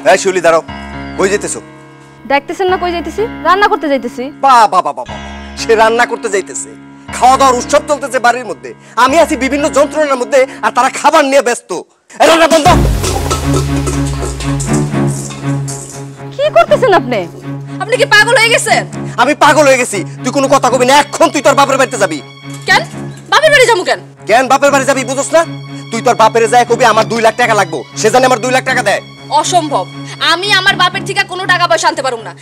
এই শিউলি দাঁড়াও, কই যাইতেছো? দেখতেছেন না কই যাইতেছি? রান্না করতে যাইতেছি। বাবা বাবা বাবা, সে রান্না করতে যাইতেছে, খাওয়া দাওয়ার উৎসব চলতেছে বাড়ির মধ্যে, আমি আছি বিভিন্ন যন্ত্রণার মধ্যে আর তারা খাবার নিয়ে ব্যস্ত। রান্না বন্ধ। কি করতেছেন আপনি? আপনি কি পাগল হয়ে গেছেন? আমি পাগল হয়ে গেছি, তুই কোনো কথা কবি না, এখন তুই তোর বাপের বাড়িতে যাবি। কেন বাপের বাড়ি যাবো? কেন কেন বাপের বাড়ি যাবি বুঝছ না? তুই তোর বাপের যায় কবি আমার 2 লাখ টাকা লাগবো, সে জানে আমার 2 লাখ টাকা দেয়। অসম্ভব, আমি আমার বাপের থেকে কোনো টাকা পয়সা আনতে পারুম না।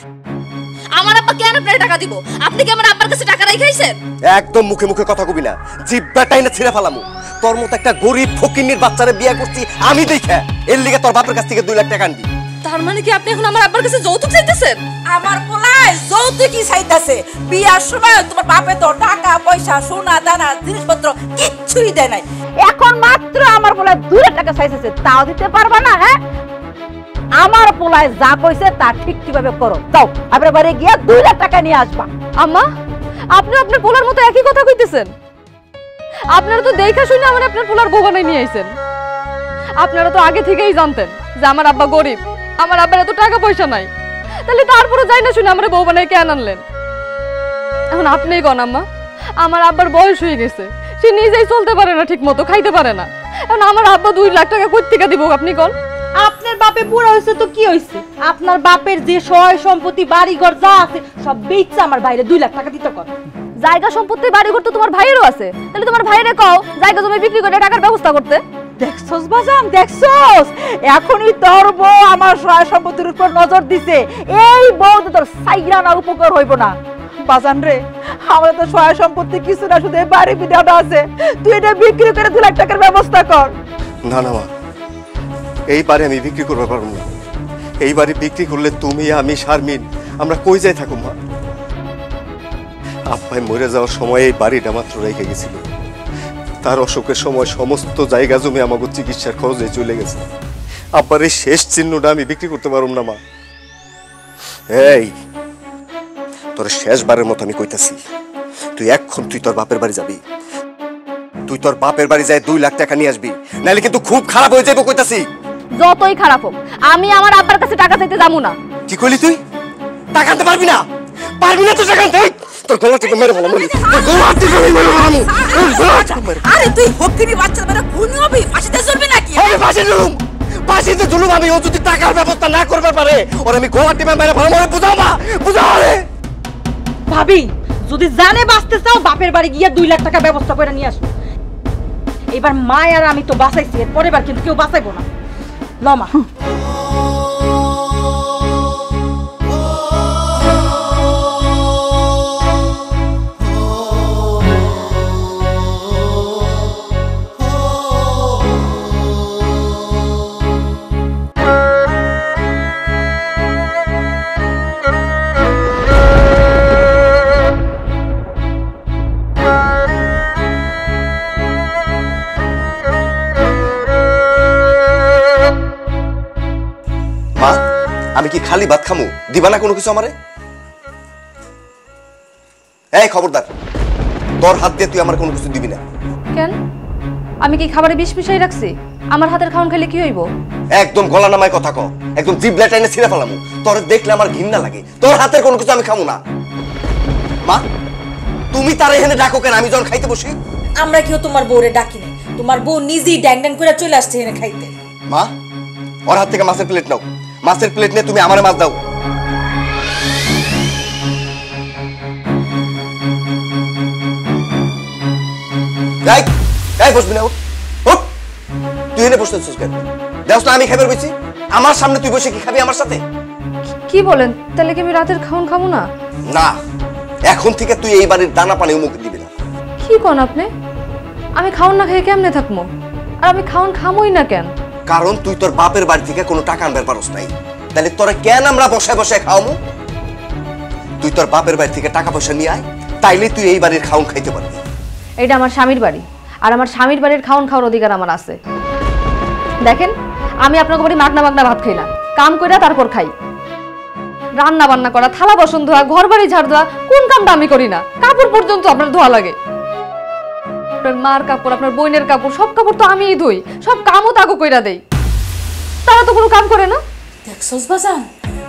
আমার আব্বা কেন আপনার টাকা দিব? আপনি কি আমার আব্বার কাছে টাকা রাখাইছেন? একদম মুখে মুখে কথা কবি না, জিব্বাটাই না ছিঁড়ে ফেলামু। তোর মতো একটা গরিব ফকিন্নির বাচ্চারে বিয়ে করছি আমি দেখে, এর লিগে তোর বাপের কাছ থেকে 2 লাখ টাকা আনবি। তার মানে কি আপনি এখন আমার আব্বার কাছে যৌতুক চাইতেছেন? আমার পোলায় যৌতুকই চাইতেছে। বিয়ার সময় তোমার বাপে তো টাকা পয়সা সোনা দানা জিনিসপত্র কিচ্ছুই দেয় নাই, এখন মাত্র আমার পোলায় 2 লাখ টাকা চাইতেছে, তাও দিতে পারবা না? হ্যাঁ, আমার পোলায় যা কইছে তা ঠিক কিভাবে করো, যাও আপনার বাড়ি গিয়া 2 লাখ টাকা নিয়ে আসবা। আম্মা, আপনি আপনার পোলার মতো একই কথা কইতেছেন। আপনারা তো দেখা শুনে আমার আপনার পোলার বউ বানাই নিয়ে আইছেন। আপনারা তো আগে থেকেই জানতেন যে আমার আব্বা গরিব, আমার আব্বার এত টাকা পয়সা নাই, তাহলে তারপরে যাই না শুনে আমার বউ বানাই কেন আনলেন? এখন আপনিই কন আম্মা, আমার আব্বার বয়স হয়ে গেছে, সে নিজেই চলতে পারে না, ঠিক মতো খাইতে পারে না, এখন আমার আব্বা 2 লাখ টাকা কই থেকে দিব? আপনি কন। আপনার বাপে বুড়া হয়েছে তো কি হয়েছে? আপনার বাপের যে সয় সম্পত্তি বাড়ি ঘর যা আছে সব বেচছে আমার বাইরে 2 লাখ টাকা দিতে কর। জায়গা সম্পত্তি বাড়ি ঘর তো তোমার ভাইয়েরও আছে, তাহলে তোমার ভাইরে কও জায়গা জমি বিক্রি করে টাকার ব্যবস্থা করতে। দেখছস বাজান, দেখছস এখনই তোর বউ আমার সয় সম্পত্তির উপর নজর দিছে। এই বউ তো তোর সাইরা না উপকার হইব না বাজান রে। আমার তো সয় সম্পত্তি কিছু না, শুধু এই বাড়ি বিদাটা আছে, তুই এটা বিক্রি করে 2 লাখ টাকার ব্যবস্থা কর। না না মা, এই বাড়ি আমি বিক্রি করতে পারবো না। এই বাড়ি বিক্রি করলে তুমি আমি শারমিন আমরা কই যাই থাকো মা। আব্বাই মরে যাওয়ার সময় এই বাড়িটা মাত্র রেখে গেছিল, তার অসুখের সময় সমস্ত জায়গা জমি আমাকে চিকিৎসার খরচে চলে গেছে। আব্বার এই শেষ চিহ্নটা আমি বিক্রি করতে পারবো না মা। এই তোর শেষবারের মতো আমি কইতাছি, তুই এখন তুই তোর বাপের বাড়ি যাবি, তুই তোর বাপের বাড়ি যায় 2 লাখ টাকা নিয়ে আসবি, নাহলে কিন্তু খুব খারাপ হয়ে যাবে কইতাছি। যতই খারাপ হোক আমি আমার আব্বার কাছে টাকা চাইতে যাবো না। কি কইলি তুই? টাকা আনতে পারবি না? পারবি না তো টাকা আনতে? তোর গলা থেকে মেরে ফেলাম, তোর গলা থেকে মেরে ফেলাম। আরে তুই হকিনি বাচ্চা মেরে খুন হবি, ফাঁসিতে চলবি নাকি? আমি ফাঁসি জুলুম, ফাঁসিতে জুলুম আমি। ও যদি টাকার ব্যবস্থা না করতে পারে ওর আমি গলা টিপে মেরে ফেলাম। ওরে বুঝাও মা, বুঝাও রে। ভাবি যদি জানে বাঁচতে চাও বাপের বাড়ি গিয়ে 2 লাখ টাকা ব্যবস্থা করে নিয়ে আসো। এবার মা আর আমি তো বাঁচাইছি, এর পরের বার কিন্তু কেউ বাঁচাইবো না। ল মা। মা, আমি কি খালি ভাত খামু? দিবা না কোনো কিছু আমারে? এই খবরদার, তোর হাত দিয়ে তুই আমার কোনো কিছু দিবি না। কেন? আমি কি খাবারে বিষ মিশাই রাখছি? আমার হাতের খাওন খাইলে কি হইব? একদম গলা নামায় কথা কও, একদম জিভলা টাইনে ছিঁড়ে ফেলামু। তোর দেখলে আমার ঘৃণা লাগে, তোর হাতের কোনো কিছু আমি খামু না। মা, তুমি তার এখানে ডাকো কেন? আমি যখন খাইতে বসি আমরা কেউ তোমার বউরে ডাকি না, তোমার বউ নিজেই ড্যাং ড্যাং করে চলে আসছে এখানে খাইতে। মা, ওর হাত থেকে মাছের প্লেট নাও, মাছের প্লেট নিয়ে তুমি আমারে মাছ দাও। বসবি না, তুই এনে বসতেছিস কেন? দেখছ না আমি খাবার বসছি, আমার সামনে তুই বসে কি খাবি আমার সাথে? কি বলেন? তাহলে কি আমি রাতের খাওন খাবো না? না, এখন থেকে তুই এই বাড়ির দানা পানি মুখ দিবি না। কি কোন আপনি? আমি খাওন না খেয়ে কেমনে থাকবো? আর আমি খাওন খামোই না কেন? কারণ তুই তোর বাপের বাড়ি থেকে কোনো টাকা আনবার পারস নাই, তাহলে তোরা কেন আমরা বসায় বসায় খাওয়ামু? তুই তোর বাপের বাড়ি থেকে টাকা পয়সা নিয়ে আয়, তাইলে তুই এই বাড়ির খাওন খাইতে পারবি। এটা আমার স্বামীর বাড়ি, আর আমার স্বামীর বাড়ির খাওন খাওয়ার অধিকার আমার আছে। দেখেন, আমি আপনাকে বাড়ি মাগনা মাগনা ভাত খাই না, কাম কইরা তারপর খাই। রান্না বান্না করা, থালা বাসন ধোয়া, ঘর বাড়ি ঝাড় দেওয়া, কোন কামটা আমি করি না? কাপড় পর্যন্ত আপনার ধোয়া লাগে। আপনার মার কাপড়, আপনার বোনের কাপড়, সব কাপড় তো আমিই ধুই, সব কামও তাকে কইরা দেই। তারা তো কোনো কাম করে না। দেখছস বাজান,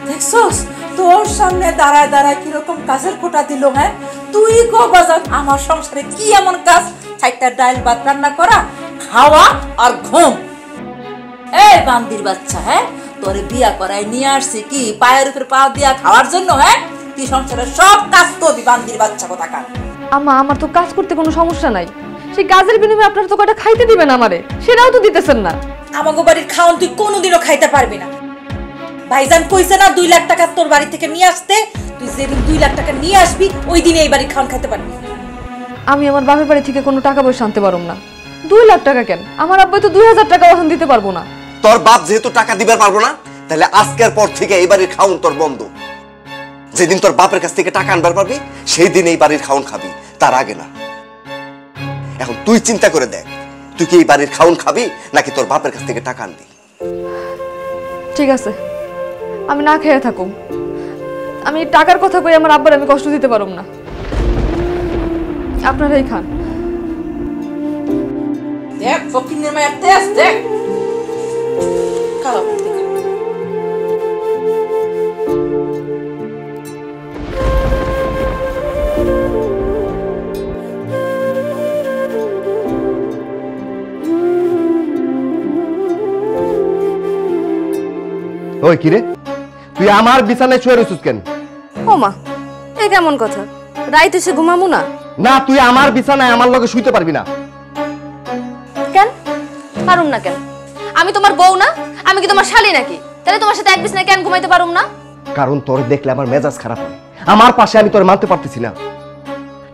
দেখছস তোর সামনে দাঁড়ায় দাঁড়ায় কিরকম কাজের খোটা দিল। হ্যাঁ তুই গো বাজান, আমার সংসারে কি এমন কাজ? চারটা ডাল ভাত রান্না করা, খাওয়া আর ঘুম। এই বান্দির বাচ্চা, হ্যাঁ তোরে বিয়া করায় নিয়ে আসছি কি পায়ের উপর পা দিয়া খাওয়ার জন্য? হ্যাঁ তুই সংসারের সব কাজ করবি বান্দির বাচ্চা কোথাকার। আম্মা আমার তো কাজ করতে কোনো সমস্যা নাই, সেই কাজের বিনিময়ে আপনারা তো কয়টা খাইতে দিবেন আমারে, সেটাও তো দিতেছেন না। আমাগো বাড়ির খাওন তুই কোনোদিনও খাইতে পারবি না। ভাইজান কইছে না 2 লাখ টাকা তোর বাড়ি থেকে নিয়ে আসতে, তুই যেদিন 2 লাখ টাকা নিয়ে আসবি ওই দিনে এই বাড়ির খাওন খাইতে পারবি। আমি আমার বাপের বাড়ি থেকে কোনো টাকা পয়সা আনতে পারবো না। 2 লাখ টাকা কেন, আমার আব্বা তো 2000 টাকা এখন দিতে পারবো না। তোর বাপ যেহেতু টাকা দিবার পারবো না, তাহলে আজকের পর থেকে এই বাড়ির খাউন তোর বন্ধ। যেদিন তোর বাপের কাছ থেকে টাকা আনবার পারবি সেই দিন এই বাড়ির খাউন খাবি, তার আগে না। এখন তুই চিন্তা করে দেখ, তুই কি এই বাড়ির খাউন খাবি নাকি তোর বাপের কাছ থেকে টাকা আনবি? ঠিক আছে, আমি না খেয়ে থাকুম। আমি টাকার কথা কই আমার আব্বার আমি কষ্ট দিতে পারুম না, আপনারাই খান। দেখ ফকিনের মায়ের তেজ দেখ। খাও ওই কিরে, তুই আমার বিছানায় শুয়ে রইছিস কেন? ও মা, এই কেমন কথা? রাইতে সে ঘুমামু না? না, তুই আমার বিছানায় আমার লগে শুইতে পারবি না। কেন পারুম না? কেন আমি তোমার বউ না? আমি কি তোমার শালি নাকি? তাহলে তোমার সাথে এক বিছানায় কেন ঘুমাইতে পারুম না? কারণ তোর দেখলে আমার মেজাজ খারাপ হয়। আমার পাশে আমি তোর মানতে পারতেছি না।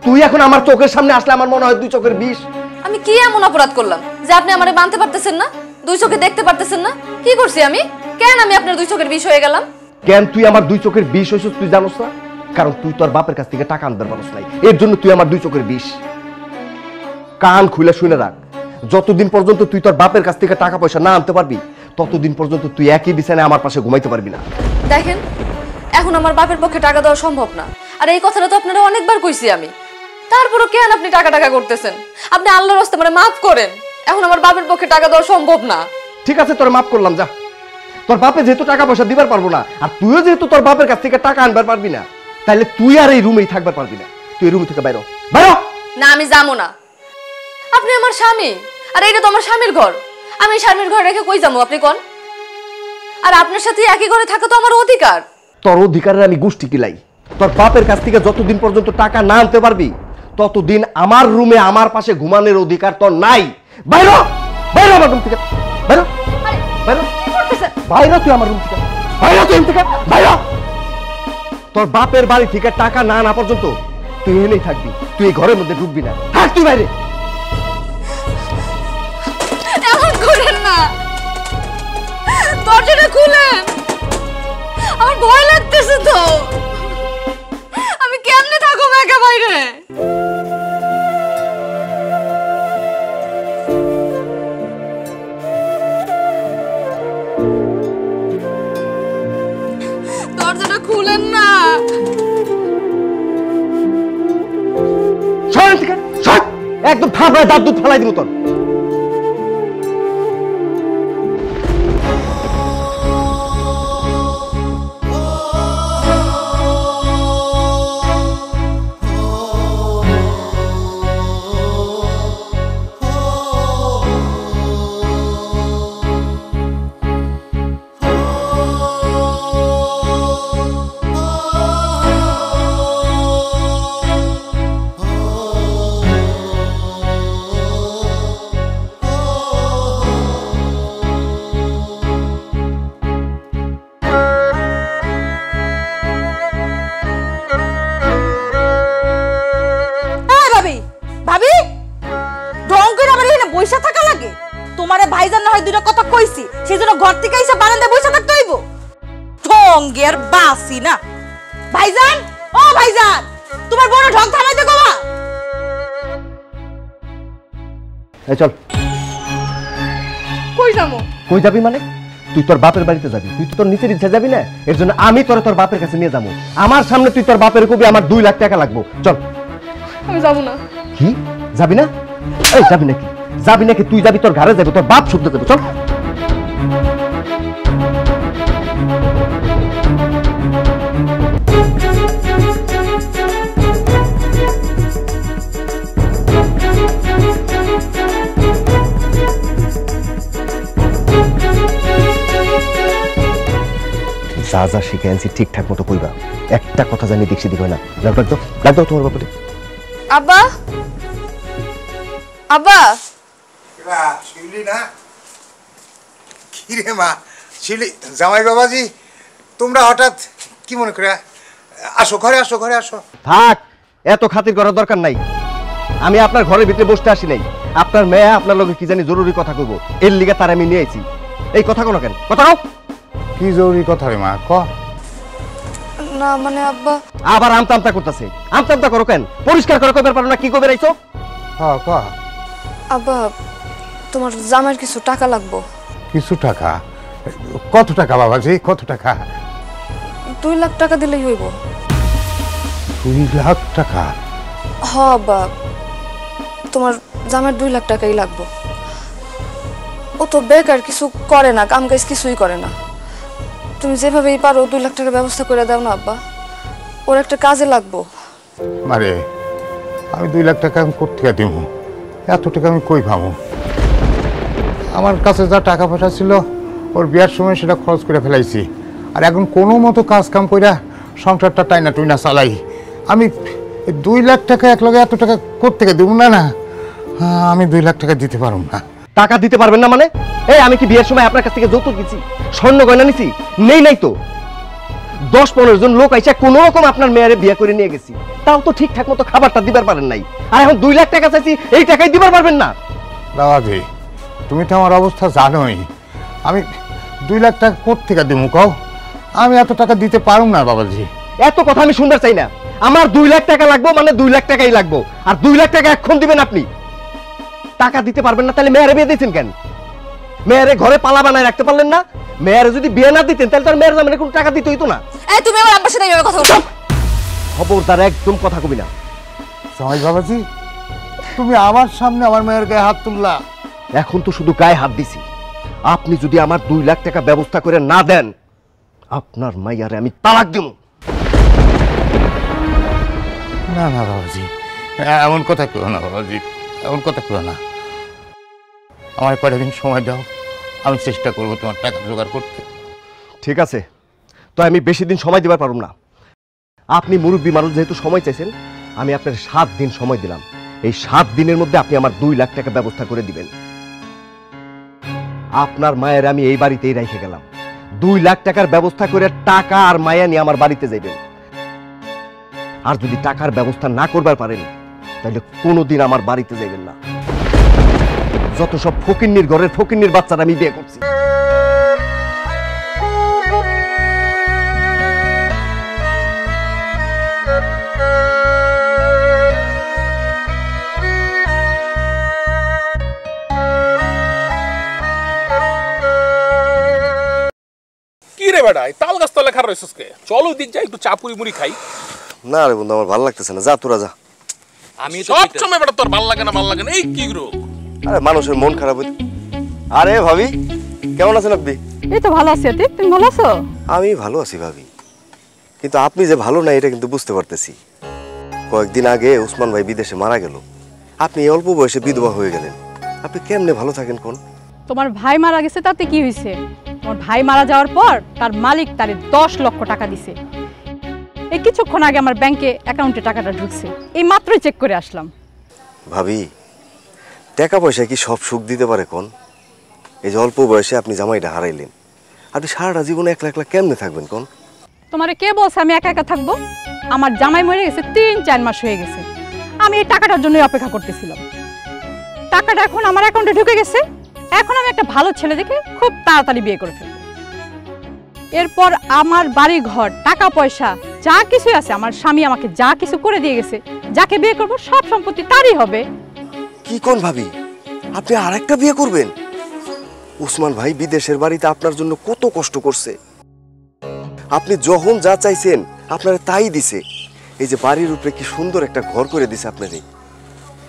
তুই এখন আমার চোখের সামনে আসলে আমার মনে হয় 2 চোখের বিষ। আমি কি এমন অপরাধ করলাম যে আপনি আমারে মানতে পারতেছেন না, 2 চোখে দেখতে পারতেছেন না? কি করছি আমি? কেন আমি আপনার 2 চোখের বিষ হয়ে গেলাম? কেন তুই আমার 2 চোখের বিষ হইছিস তুই জানোস না? কারণ তুই তোর বাপের কাছ থেকে টাকা আনতে পারছিস নাই, এর জন্য তুই আমার 2 চোখের বিষ। কান খুলে শুনে রাখ, যতদিন পর্যন্ত তুই তোর বাপের কাছ থেকে টাকা পয়সা না আনতে পারবি ততদিন পর্যন্ত তুই একই বিছানায় আমার পাশে ঘুমাইতে পারবি না। দেখেন, এখন আমার বাপের পক্ষে টাকা দেওয়া সম্ভব না, আর এই কথাটা তো আপনারা অনেকবার কইছি আমি। তারপরও কেন আপনি টাকা টাকা করতেছেন? আপনি আল্লাহর রাস্তায় মানে মাফ করেন। এখন আমার বাপের পক্ষে টাকা দেওয়া সম্ভব না। ঠিক আছে, তোর মাফ করলাম, যা। তোর বাপে যেহেতু টাকা পয়সা দিবার পারবো না, আর তুইও যেহেতু তোর বাপের কাছ থেকে টাকা আনবার পারবি না, তাহলে তুই আর এই রুমেই থাকবার পারবি না। তুই এই রুম থেকে বাইরো, বাইরো। না, আমি যাবো না। আপনি আমার স্বামী, আর এটা তো আমার স্বামীর ঘর। আমি স্বামীর ঘর রেখে কই যাবো আপনি কোন? আর আপনার সাথে একই ঘরে থাকা তো আমার অধিকার। তোর অধিকারের আমি গোষ্ঠী কিলাই। তোর বাপের কাছ থেকে যতদিন পর্যন্ত টাকা না আনতে পারবি ততদিন আমার রুমে আমার পাশে ঘুমানোর অধিকার তোর নাই। বাইরো, বাইরো আমার রুম থেকে, বাইরো, বাইরো, বাইরো তুই আমার রুম থেকে, বাইরো তুই থেকে, বাইরো। তোর বাপের বাড়ি থেকে টাকা না আনা পর্যন্ত তুই এনেই থাকবি, তুই এই ঘরের মধ্যে ঢুকবি না। থাক তুই বাইরে। এমন করেন না, দরজাটা খুলেন, আমার ভয় লাগতেছে তো। আমি কেমনে থাকবো একা বাইরে? দরজাটা খুলেন না। সর থেকে, সর, একদম থাপড়ায় দাঁত দুধ ফেলাই দিব তোর। বইসা থাকা লাগে? তোমারে ভাইজান না হয় 2টা কথা কইছি, সেজন্য ঘর থেকে এসে বারান্দায় বইসা থাকতে হইব? ঢঙ্গের বাসি না। ভাইজান, ও ভাইজান, তোমার বড় ঢং থামাইতে কমা। এই চল। কই যাবো? কই যাবি মানে? তুই তোর বাপের বাড়িতে যাবি। তুই তো তোর নিচের ইচ্ছা যাবি না, এর জন্য আমি তোর বাপের কাছে নিয়ে যাবো। আমার সামনে তুই তোর বাপের কবি আমার 2 লাখ টাকা লাগবো। চল। আমি যাবো না। কি যাবি না? এই যাবি নাকি? যাবি নাকি? তুই যাবি, তোর ঘরে যাবি, তোর বাপ শুদ্ধ দেবে। চল। যা যা শিখে আনছি ঠিকঠাক মতো কইবা, একটা কথা জানি দেখছি দিবে না। ডাক দাও তোমার বাপরে। আব্বা, আব্বা। শিউলি না কি রে মা? শিউলি, জামাই বাবাজি তোমরা হঠাৎ কি মনে করে? আসো ঘরে, আসো ঘরে আসো। থাক, এত খাতির করার দরকার নাই। আমি আপনার ঘরের ভিতরে বসতে আসি নাই। আপনার মেয়ে আপনার লগে কি জানি জরুরি কথা কইব, এর লিগে তার আমি নিয়ে আইছি। এই কথা কোনো কেন? কথা কও। কি জরুরি কথা রে মা? ক। না মানে আব্বা। আবার আমতা করতেছে। আমতা করো কেন? পরিষ্কার করে কইবার পারো না কি কইবে রাইছো? হ্যাঁ ক। আব্বা, তোমার জামাইয়ের কিছু টাকা লাগবো। কিছু টাকা? কত টাকা বাবাজি, কত টাকা? 2 লাখ টাকা দিলেই হইব। 2 লাখ টাকা? হ আব্বা, তোমার জামাইয়ের 2 লাখ টাকাই লাগবো। ও তো বেকার, কিছু করে না, কাম কাজ কিছুই করে না। তুমি যেভাবেই পারো 2 লাখ টাকার ব্যবস্থা করে দাও না আব্বা, ওর একটা কাজে লাগবো। মারে, আমি 2 লাখ টাকা আমি কোথেকে দিব? এত টাকা আমি কই পাবো? আমার কাছে যা টাকা পয়সা ছিল ওর বিয়ার সময় সেটা খরচ করে ফেলাইছি। আর এখন কোনো মতো কাজ কাম কইরা সংসারটা টাইনা টুইনা চালাই। আমি 2 লাখ টাকা একলগে এত টাকা কোথেকে দেবো? না না, আমি 2 লাখ টাকা দিতে পারবো না। টাকা দিতে পারবেন না মানে? এই আমি কি বিয়ের সময় আপনার কাছ থেকে যৌতুক নিছি, স্বর্ণ গয়না নিছি? নাই তো। 10-15 জন লোক আইসা কোনো রকম আপনার মেয়েরে বিয়ে করে নিয়ে গেছি, তাও তো ঠিকঠাক মতো খাবারটা দিবার পারেন নাই। আর এখন 2 লাখ টাকা চাইছি, এই টাকাই দিবার পারবেন না? বাবাজি, তুমি তো আমার অবস্থা জানোই। আমি 2 লাখ টাকা কোথেকে দেবো কও? আমি এত টাকা দিতে পারবো না বাবাজি। এত কথা আমি শুনতে চাই না। আমার 2 লাখ টাকা লাগবো মানে 2 লাখ টাকাই লাগবো। আর 2 লাখ টাকা এখন দিবেন আপনি? টাকা দিতে পারবেন না তাহলে মেয়েরে বিয়ে দিয়েছেন কেন? মেয়েরে ঘরে পালা বানায় রাখতে পারলেন না? মেয়েরে যদি বিয়ে না দিতেন তাহলে তার মেয়ের জামাইরে কোনো টাকা দিতে হইতো না। এই তুমি আমার আব্বার সাথে এইভাবে কথা বলো? খবরদার একদম কথা কবি না। জামাই বাবাজি, তুমি আমার সামনে আমার মেয়ের গায়ে হাত তুললা। এখন তো শুধু গায়ে হাত দিছি। আপনি যদি আমার 2 লাখ টাকা ব্যবস্থা করে না দেন, আপনার মাইয়ারে আমি তালাক দিব। না না বাবাজি, এমন কথা কেউ না বাবাজি, এমন কথা কেউ না। আমার কয়েকটা দিন সময় দাও, আমি চেষ্টা করবো তোমার টাকা জোগাড় করতে। ঠিক আছে, তো আমি বেশি দিন সময় দিবার পারব না। আপনি মুরব্বী মানুষ যেহেতু সময় চাইছেন, আমি আপনার 7 দিন সময় দিলাম। এই 7 দিনের মধ্যে আপনি আমার 2 লাখ টাকা ব্যবস্থা করে দিবেন। আপনার মায়ের আমি এই বাড়িতেই রেখে গেলাম। 2 লাখ টাকার ব্যবস্থা করে টাকা আর মায়া নিয়ে আমার বাড়িতে যাইবেন। আর যদি টাকার ব্যবস্থা না করবার পারেন তাহলে কোনোদিন আমার বাড়িতে যাইবেন না। যত সব ফকিন্নির ঘরের ফকিন্নির বাচ্চারা আমি বিয়ে করছি। কি রে বেটা, তাল গাছ তলে খার রইছস কে? চলো দিক যাই, একটু চা পুরি মুড়ি খাই। না রে বন্ধু, আমার ভালো লাগতেছে না। যা তোরা যা। আমি সব সময় বেটা তোর ভালো লাগে না, ভালো লাগে না, এই কি রোগ? আরে মানুষের মন খারাপ হইতে। আরে ভাবি, কেমন আছেন আপনি? এই তো ভালো আছি। তুমি ভালো আছো? আমি ভালো আছি ভাবি, কিন্তু আপনি যে ভালো না এটা কিন্তু বুঝতে পারতেছি। কয়েকদিন আগে উসমান ভাই বিদেশে মারা গেল, আপনি এই অল্প বয়সে বিধবা হয়ে গেলেন। আপনি কেমনে ভালো থাকেন কোন? তোমার ভাই মারা গেছে তাতে কি হয়েছে? তোমার ভাই মারা যাওয়ার পর তার মালিক তারে 10 লক্ষ টাকা দিছে। এই কিছুক্ষণ আগে আমার ব্যাংকে অ্যাকাউন্টে টাকাটা ঢুকছে, এই মাত্রই চেক করে আসলাম। ভাবি, টাকা পয়সা কি সব সুখ দিতে পারে কোন? এই যে অল্প বয়সে আপনি জামাইটা হারাইলেন, আপনি সারাটা জীবনে একলা একলা কেমনে থাকবেন কোন? তোমারে কে বলছে আমি একা একা থাকবো? আমার জামাই মরে গেছে 3-4 মাস হয়ে গেছে। আমি এই টাকাটার জন্যই অপেক্ষা করতেছিলাম। টাকাটা এখন আমার অ্যাকাউন্টে ঢুকে গেছে। এখন আমি একটা ভালো ছেলে দেখে খুব তাড়াতাড়ি বিয়ে করে ফেলবো। এরপর আমার বাড়ি ঘর, টাকা পয়সা যা কিছু আছে, আমার স্বামী আমাকে যা কিছু করে দিয়ে গেছে, যাকে বিয়ে করব সব সম্পত্তি তারই হবে। কি কোন ভাবি, আপনি আরেকটা বিয়ে করবেন? উসমান ভাই বিদেশের বাড়িতে আপনার জন্য কত কষ্ট করছে। আপনি যখন যা চাইছেন আপনারা তাই দিছে। এই যে বাড়ির উপরে কি সুন্দর একটা ঘর করে দিছে আপনারে।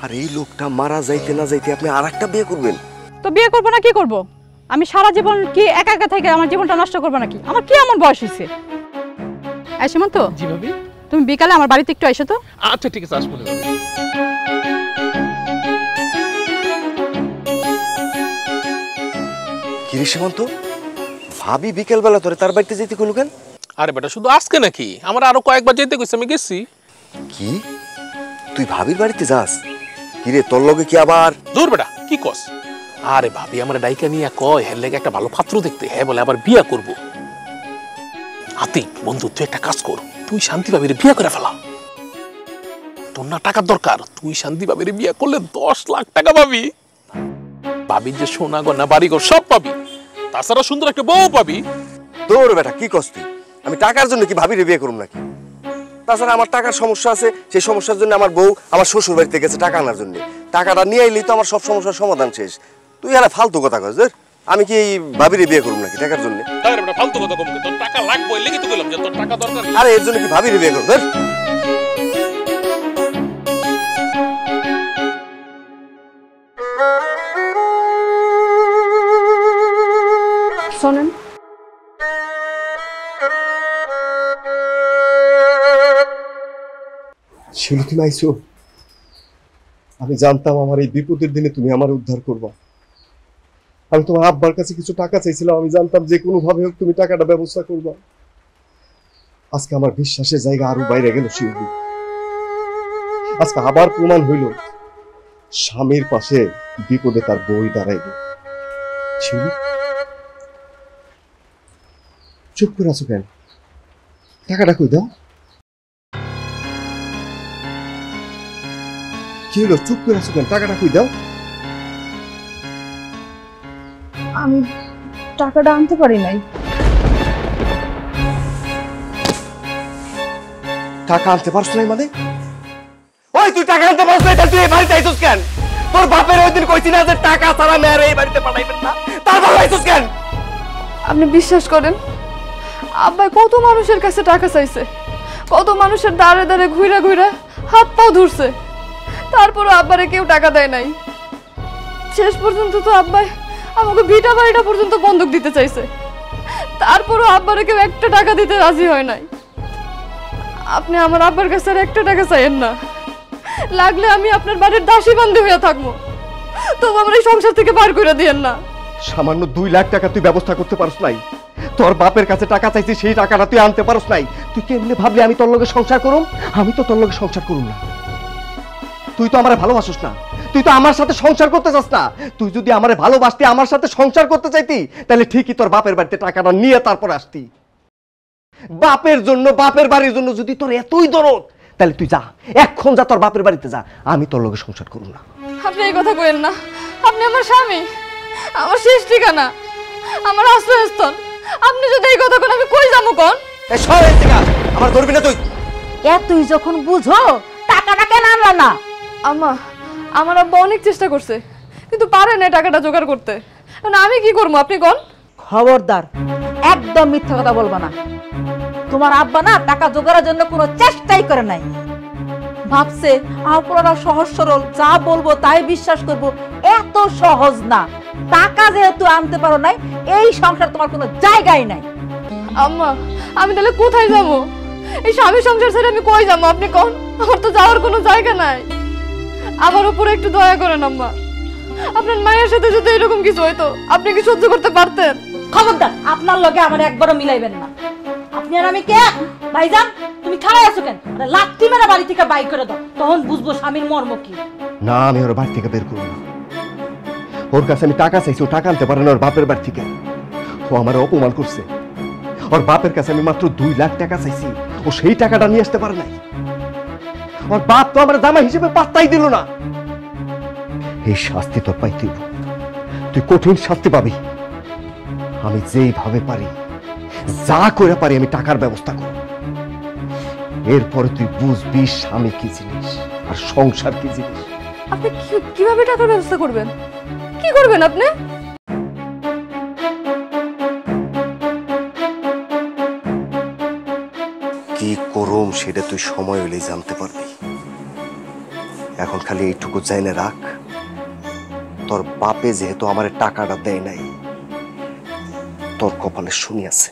আর এই লোকটা মারা যাইতে না যাইতে আপনি আরেকটা বিয়ে করবেন? তো বিয়ে করবো না কি করব? আমি সারা জীবন কি একা একা থেকে আমার জীবনটা নষ্ট করবো নাকি? আমার কি এমন বয়স হয়েছে? সীমান্ত, জি ভাবি। তুমি বিকালে আমার বাড়িতে একটু এসো তো। আচ্ছা ঠিক আছে, আসবো। কি রে সীমান্ত, ভাবি বিকেল বেলা তোরে তার বাড়িতে যেতে কইলো কেন? আরে বেটা শুধু আজকে নাকি, আমার আরো কয়েকবার যেতে কইছে, আমি গেছি। কি তুই ভাবির বাড়িতে যাস? কিরে তোর লগে কি আবার? দূর বেটা, কি কস? আরে ভাবি আমার ডাইকা নিয়ে কয় হের লেগে একটা ভালো পাত্র দেখতে, হ্যাঁ বলে আবার বিয়া করব। হাতি বন্ধু তুই একটা কাজ কর, তুই শান্তি ভাবির বিয়া করে ফেলা। তোর না টাকার দরকার, তুই শান্তি ভাবির বিয়া করলে 10 লাখ টাকা পাবি। ভাবির যে সোনা গয়না বাড়িঘর সব পাবি, তাছাড়া সুন্দর একটা বউ পাবি। তোর বেটা কি কস তুই? আমি টাকার জন্য কি ভাবিরে বিয়ে করুম নাকি? তাছাড়া আমার টাকার সমস্যা আছে, সেই সমস্যার জন্য আমার বউ আমার শ্বশুর বাড়িতে গেছে টাকা আনার জন্য। টাকাটা নিয়ে আইলেই তো আমার সব সমস্যার সমাধান শেষ। তুই এরা ফালতু কথা কস। আমি কি এই ভাবিরে বিয়ে করুম নাকি টাকার জন্য? আরে বেটা ফালতু কথা কম, তোর টাকা লাগবে এর লাগি তো কইলাম যে তোর টাকা দরকার নেই। আরে এর জন্য কি ভাবিরে বিয়ে করব? শোনেন, শিলু তুমি আইছো? আমি জানতাম আমার এই বিপদের দিনে তুমি আমার উদ্ধার করবা। আমি তোমার আব্বার কাছে কিছু টাকা চাইছিলাম, আমি জানতাম যে কোনো ভাবে হোক তুমি টাকাটা ব্যবস্থা করবা। আজকে আমার বিশ্বাসের জায়গা আরো বাইরে গেল শিলু। আজকে আবার প্রমাণ হইল স্বামীর পাশে বিপদে তার বই দাঁড়াইল। শিলু চুপ করে আছো কেন? টাকাটা কই দাও। কি হলো চুপ করে আছো কেন? টাকাটা কই দাও। আমি টাকাটা আনতে পারি নাই। টাকা আনতে পারছ নাই মানে? ওই তুই টাকা আনতে পারছ না, তুই এই বাড়িতে আইছস কেন? তোর বাপের ওই দিন কইছি না যে টাকা ছাড়া মেয়ের এই বাড়িতে পাঠাইবেন না, তারপর আইছস কেন? আপনি বিশ্বাস করেন, আব্বাই কত মানুষের কাছে টাকা চাইছে, কত মানুষের দাঁড়ে দাঁড়ে ঘুরে ঘুরে হাত পাও ধরছে, তারপরও আব্বারে কেউ টাকা দেয় নাই। শেষ পর্যন্ত তো আব্বাই আমাকে ভিটা বাড়িটা পর্যন্ত বন্ধক দিতে চাইছে, তারপরও আব্বারে কেউ একটা টাকা দিতে রাজি হয় নাই। আপনি আমার আব্বার কাছে আর একটা টাকা চাইেন না, লাগলে আমি আপনার বাড়ির দাসী বান্ধব হয়ে থাকবো, তবু আমার এই সংসার থেকে বার করে দিয়েন না। সামান্য 2 লাখ টাকা তুই ব্যবস্থা করতে পারছ নাই? তোর বাপের কাছে টাকা চাইছি, সেই টাকাটা তুই আনতে পারছ নাই। তুই কেমনে ভাবলি আমি তোর লগে সংসার করুম? আমি তো তোর লগে সংসার করুম না। তুই তো আমারে ভালোবাসিস না, তুই তো আমার সাথে সংসার করতে চাস না। তুই যদি আমারে ভালোবাসতি, আমার সাথে সংসার করতে চাইতি, তাহলে ঠিকই তোর বাপের বাড়িতে টাকাটা নিয়ে তারপর আসতি। বাপের জন্য, বাপের বাড়ির জন্য যদি তোর এতই দরদ, তাহলে তুই যা, এখন যা তোর বাপের বাড়িতে যা। আমি তোর লগে সংসার করুম না। আপনি এই কথা কইেন না, আপনি আমার স্বামী, আমার শেষ ঠিকানা, আমার আশ্রয়স্থল। আপনি যদি এই কথা কোন, আমি কই যাবো কোন? এই সর এই থেকে, আমার ধরবি না তুই। তুই যখন বুঝো টাকাটা কেন আনলা না? আম্মা, আমার আব্বা অনেক চেষ্টা করছে, কিন্তু পারে না টাকাটা জোগাড় করতে। আমি কি করবো আপনি কোন? খবরদার, একদম মিথ্যা কথা বলবা না। তোমার আব্বা না টাকা জোগাড়ের জন্য কোনো চেষ্টাই করে নাই। ভাবছে আপনারা সহজ সরল, যা বলবো তাই বিশ্বাস করব, এত সহজ না। টাকা যেহেতু আনতে পারো নাই, এই সংসার তোমার কোনো জায়গায় নাই। আম্মা, আমি তাহলে কোথায় যাবো? এই স্বামী সংসার ছেড়ে আমি কই যাবো আপনি কোন? আমার তো যাওয়ার কোনো জায়গা নাই। আমার উপরে একটু দয়া করেন আম্মা। আপনার মায়ের সাথে যদি এরকম কিছু হইতো, আপনি কি সহ্য করতে পারতেন? খবরদার, আপনার লগে আমার একবারও মিলাইবেন না। আপনি আর আমি কে? ভাইজান, তুমি খাড়াই আছো কেন? লাত্তি মেরা বাড়ি থেকে বাই করে দাও, তখন বুঝবো স্বামীর মর্ম কি। না, আমি ওর বাড়ি থেকে বের করব না। ওর কাছে আমি টাকা চাইছি, ও টাকা আনতে পারে না ওর বাপের বাড়ি থেকে। ও আমার অপমান করছে। ওর বাপের কাছে আমি মাত্র 2 লাখ টাকা চাইছি, ও সেই টাকাটা নিয়ে আসতে পারে নাই। ওর বাপ তো আমার জামাই হিসেবে পাত্তাই দিল না। এই শাস্তি তোর পাইতে হইব, তুই কঠিন শাস্তি পাবি। আমি যেইভাবে পারি, যা করে পারি, আমি টাকার ব্যবস্থা করব। এরপরে তুই বুঝবি স্বামী কি জিনিস আর সংসার কি জিনিস। আপনি কিভাবে টাকার ব্যবস্থা করবেন? কি করবেন আপনি? কি করুম সেটা তুই সময় হলেই জানতে পারবি। এখন খালি এইটুকু চাইলে রাখ, তোর বাপে যেহেতু আমার টাকাটা দেয় নাই, তোর কপালে শুনি আছে।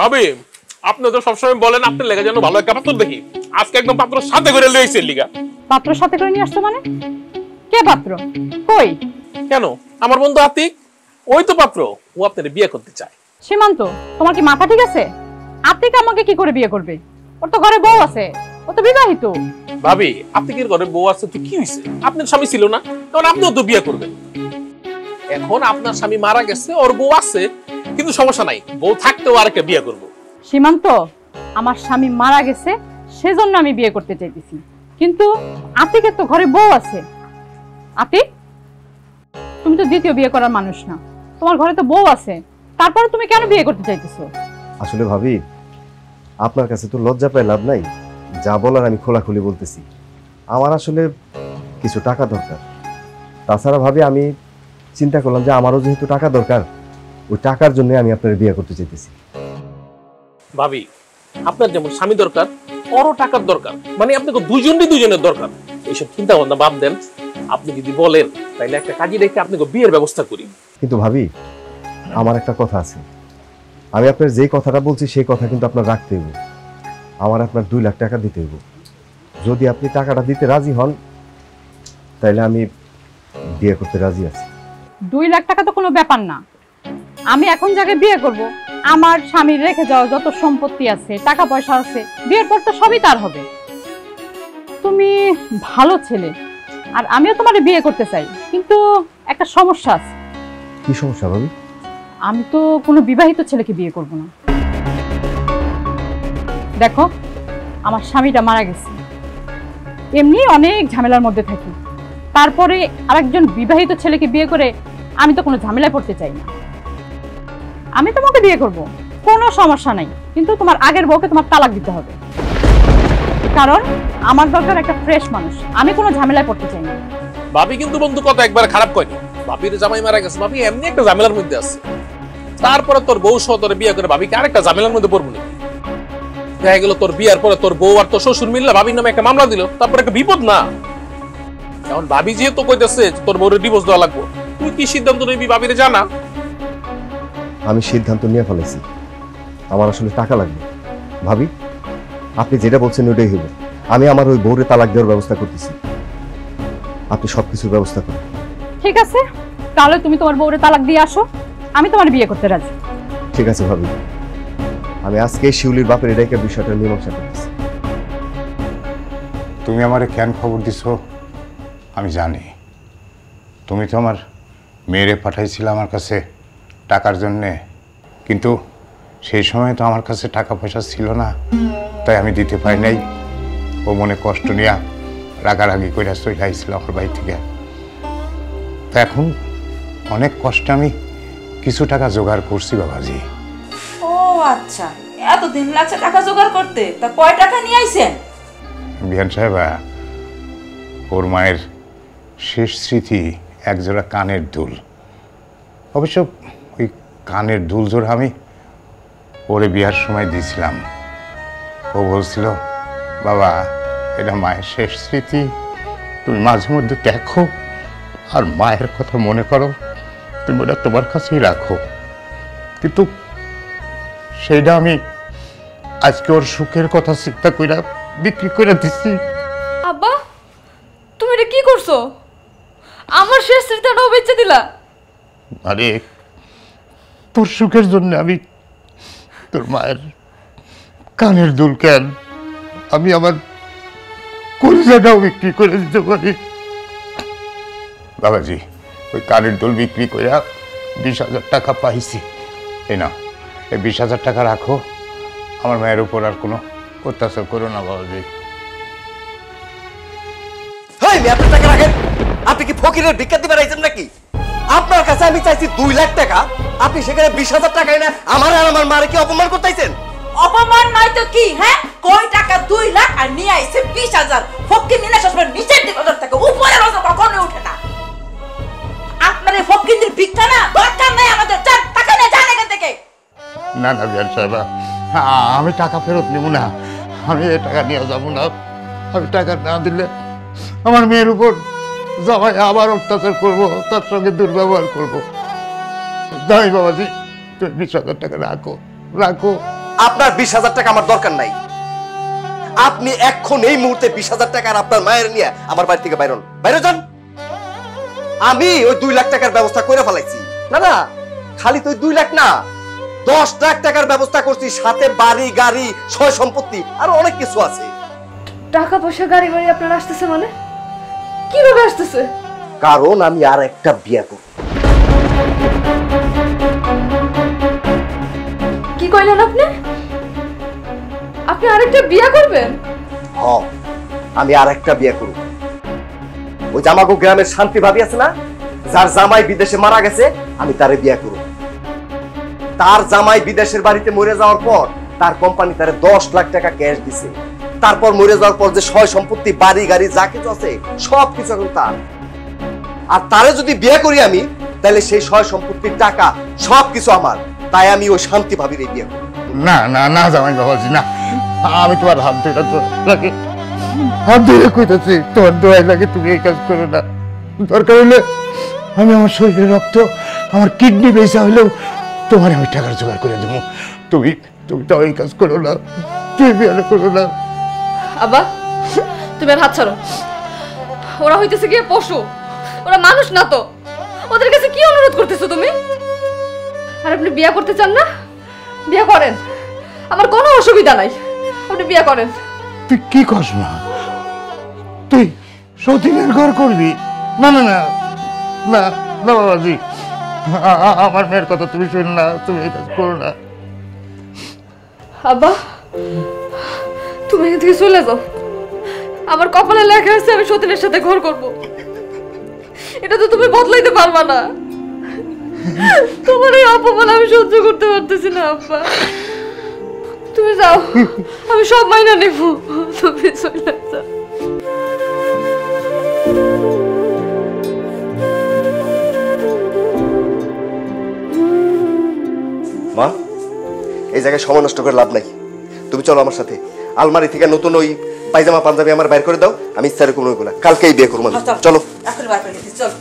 ভাবি আপনি তো সবসময় বলেন আপনার লেগে যেন ভালো একটা পাত্র দেখি, আজকে একদম পাত্র সাথে করে লইছে লিগা। পাত্র সাথে করে নিয়ে আসছো মানে? কে পাত্র? কই? কেন, আমার বন্ধু আতিক, ওই তো পাত্র, ও আপনার বিয়ে করতে চায়। সীমান্ত, তোমার কি মাথা ঠিক আছে? আতিক আমাকে কি করে বিয়ে করবে? ওর তো ঘরে বউ আছে, ও তো বিবাহিত। ভাবি আতিকের ঘরে বউ আছে তো কি হইছে? আপনার স্বামী ছিল না, তখন আপনিও তো বিয়ে করবেন। এখন আপনার স্বামী মারা গেছে, ওর বউ আছে, কিন্তু সমস্যা নাই, বউ থাকতেও আরেকটা বিয়ে করব। সীমান্ত, আমার স্বামী মারা গেছে, সেজন্য আমি বিয়ে করতে চাইতেছি, কিন্তু আতিকের তো ঘরে বউ আছে। আতিক, তুমি তো দ্বিতীয় বিয়ে করার মানুষ না, তোমার ঘরে তো বউ আছে, তারপরে তুমি কেন বিয়ে করতে চাইতেছো? আসলে ভাবি, আপনার কাছে তো লজ্জা পাই লাভ নাই, যা বলার আমি খোলাখুলি বলতেছি। আমার আসলে কিছু টাকা দরকার। তাছাড়া ভাবি আমি চিন্তা করলাম যে আমারও যেহেতু টাকা দরকার, ওই টাকার জন্য আমি আপনার বিয়ে করতে চাইতেছি। ভাবি আপনার যেমন স্বামী দরকার, ওরও টাকার দরকার, মানে আপনাকে দুজনের দরকার। এইসব চিন্তা ভাবনা বাদ দেন, আপনি যদি বলেন তাহলে একটা কাজে রেখে আপনাকে বিয়ের ব্যবস্থা করি। কিন্তু ভাবি, আমার একটা কথা আছে, আমি আপনার যেই কথাটা বলছি সেই কথা কিন্তু আপনার রাখতে হইব। আমার আপনার 2 লাখ টাকা দিতে হইব। যদি আপনি টাকাটা দিতে রাজি হন তাহলে আমি বিয়ে করতে রাজি আছি। 2 লাখ টাকা তো কোনো ব্যাপার না। আমি এখন যাকে বিয়ে করব, আমার স্বামীর রেখে যাওয়া যত সম্পত্তি আছে, টাকা পয়সা আছে, বিয়ের পর তো সবই তার হবে। তুমি ভালো ছেলে, আর আমিও তোমার বিয়ে করতে চাই, কিন্তু একটা সমস্যা আছে। কি সমস্যা ভাবি? আমি তো কোনো বিবাহিত ছেলেকে বিয়ে করব না। দেখো, আমার স্বামীটা মারা গেছে, এমনি অনেক ঝামেলার মধ্যে থাকি, তারপরে আরেকজন বিবাহিত ছেলেকে বিয়ে করে আমি তো কোনো ঝামেলায় পড়তে চাই না। আমি তোমাকে বিয়ে করব, কোনো সমস্যা নাই, কিন্তু তোমার আগের বউকে তোমার তালাক দিতে হবে, কারণ আমার দরকার একটা ফ্রেশ মানুষ, আমি কোনো ঝামেলায় পড়তে চাই না। ভাবি কিন্তু বন্ধু কথা একবার খারাপ কয়নি, ভাবির জামাই মারা গেছে, ভাবি এমনি একটা ঝামেলার মধ্যে আছে, তারপরে তোর বউ সহ তোর বিয়ে করে ভাবিকে আরেকটা ঝামেলার মধ্যে পড়বো নাকি? দেখা গেল তোর বিয়ার পরে তোর বউ আর তোর শ্বশুর মিললে ভাবির নামে একটা মামলা দিল, তারপর একটা বিপদ না। এখন ভাবি যেহেতু কইতেছে তোর বউরে ডিভোর্স দেওয়া লাগবে, তুই কি সিদ্ধান্ত নিবি ভাবিরে জানা। আমি সিদ্ধান্ত নিয়ে ফেলেছি, আমার আসলে টাকা লাগবে। ভাবি, আপনি যেটা বলছেন ওইটাই হইব। আমি আমার ওই বউরে তালাক দেওয়ার ব্যবস্থা করতেছি, আপনি সবকিছুর ব্যবস্থা করেন। ঠিক আছে, তাহলে তুমি তোমার বউরে তালাক দিয়ে আসো, আমি তোমার বিয়ে করতে রাজি। ঠিক আছে ভাবি, আমি আজকে শিউলির বাপের এটাকে বিষয়টা মীমাংসা করতেছি। তুমি আমারে কেন খবর দিছো আমি জানি। তুমি তো আমার মেয়েরে পাঠাইছিলে আমার কাছে টাকার জন্যে, কিন্তু সেই সময় তো আমার কাছে টাকা পয়সা ছিল না, তাই আমি দিতে পারি নাই। ও মনে কষ্ট নিয়ে রাগারাগি করে চলে আইছিল আমার বাড়ি থেকে। তা এখন অনেক কষ্টে আমি কিছু টাকা জোগাড় করছি বাবাজি। ও আচ্ছা, এতদিন লাগছে টাকা জোগাড় করতে, তা কয় টাকা নিয়ে আইছেন? বিহান সাহেবা, ওর মায়ের শেষ স্মৃতি একজোড়া কানের দুল। অবশ্য ওই কানের দুল জোড়া আমি ওরে বিয়ার সময় দিয়েছিলাম। ও বলছিল, বাবা এটা মায়ের শেষ স্মৃতি, তুমি মাঝে মধ্যে দেখো আর মায়ের কথা মনে করো, তুমি ওটা তোমার কাছেই রাখো। কিন্তু সেইটা আমি আজকে ওর সুখের কথা চিন্তা কইরা বিক্রি করে দিচ্ছি। আব্বা, তুমি এটা কি করছো? আমার শেষ স্মৃতিটাও বেঁচে দিলা। আরে তোর সুখের জন্য আমি তোর মায়ের কানের দুল কেন, আমি আমার কলিজাটাও বিক্রি করে দিতে পারি। বাবাজি, ওই কানের দুল বিক্রি করে 20,000 টাকা পাইছি। এই না, এই 20,000 টাকা রাখো, আমার মায়ের উপর আর কোনো অত্যাচার করো না বাবাজি। আপনি টাকা রাখেন। আপনি কি ফকিরের ভিক্ষা দিতে পারাইছেন নাকি? আপনার কাছে আমি চাইছি 2 লাখ টাকা, আপনি সেখানে 20,000 টাকা এনে আমার আর আমার মারে কি অপমান করতেছেন? অপমান নয় তো কি? হ্যাঁ, কয় টাকা 2 লাখ আর নিয়ে আইছে 20,000। ফকির নিলে সবসময় নিচের দিকে থাকে, উপরে রোজা কখনো ওঠে না। আপনার এই ফকিরদের ভিক্ষা না দরকার নাই আমাদের, যান টাকা নিয়ে যান এখান থেকে। না না বিয়ান সাহেবা, আমি টাকা ফেরত নেব না, আমি এই টাকা নিয়ে যাব না। আমি টাকা না দিলে আমার মেয়ের উপর জামাই আবার অত্যাচার করবো, তার সঙ্গে দুর্ব্যবহার করবো। যাই বাবাজি, তুমি 20,000 টাকা রাখো রাখো। আপনার 20,000 টাকা আমার দরকার নাই। আপনি এখন এই মুহূর্তে 20,000 টাকা আর আপনার মায়ের নিয়ে আমার বাড়ি থেকে বাইরে যান। আমি ওই 2 লাখ টাকার ব্যবস্থা করে ফেলাইছি। না খালি তো ওই 2 লাখ না, 10 লাখ টাকার ব্যবস্থা করছি, সাথে বাড়ি গাড়ি সয় সম্পত্তি আর অনেক কিছু আছে। টাকা পয়সা গাড়ি বাড়ি আপনার আসতেছে মানে কিভাবে আসতেছে? কারণ আমি আর একটা বিয়ে করব। কি কইলেন আপনি? আপনি আরেকটা বিয়ে করবেন? হ্যাঁ, আমি আর একটা বিয়ে করব। ওই জামাগো গ্রামের শান্তি ভাবি আছে না, যার জামাই বিদেশে মারা গেছে, আমি তারে বিয়ে করব। তার জামাই বিদেশের বাড়িতে মরে যাওয়ার পর তার কোম্পানি তারে 10 লাখ টাকা ক্যাশ দিছে। তারপর মরে যাওয়ার পর যে সয় সম্পত্তি বাড়ি গাড়ি যা কিছু আছে সব কিছু এখন তার। আর তারে যদি বিয়ে করি আমি, তাহলে সেই সয় সম্পত্তির টাকা সব কিছু আমার। তাই আমি ওই শান্তি ভাবির বিয়ে করব। না না না জামাই বাবাজি না, আমি তোমার হাত ধরে লাগে, হাত ধরে কইতেছি, তোমার দোয়াই লাগে, তুমি এই কাজ করো না। দরকার হলে আমি আমার শরীরের রক্ত, আমার কিডনি বেচা হলেও তোমার আমি টাকার জোগাড় করে দেবো। তুমি তুমি তো এই কাজ করো না, তুমি বিয়ে করো না। আব্বা তুমি আর হাত ছাড়ো। ওরা হইতেছে গিয়ে পশু, ওরা মানুষ না তো। ওদের কাছে কি অনুরোধ করতেছো তুমি? আর আপনি বিয়ে করতে চান না? বিয়ে করেন, আমার কোনো অসুবিধা নাই, আপনি বিয়ে করেন। তুই কি করস না? তুই সতীনের ঘর করবি? না না না না না বাবাজি, আমার মেয়ের কথা তুমি শুন না, তুমি এই কাজ করো না। আব্বা তুমি এখান থেকে চলে যাও। আমার কপালে লেখা আছে আমি সতীনের সাথে ঘর করব। এটা তো তুমি বদলাইতে পারবা না। তোমার এই অপমান আমি সহ্য করতে পারতেছি না আব্বা। তুমি যাও, আমি সব মাইনা নেব, তুমি চলে যাও। মা, এই জায়গায় সময় নষ্ট করে লাভ নাই। তুমি চলো আমার সাথে। আলমারি থেকে নতুন ওই পায়জামা পাঞ্জাবি আমার বাইর করে দাও, আমি ইচ্ছা এরকম ওইগুলা কালকেই বিয়ে করবো। চলো এখন বার করে দিচ্ছি, চল।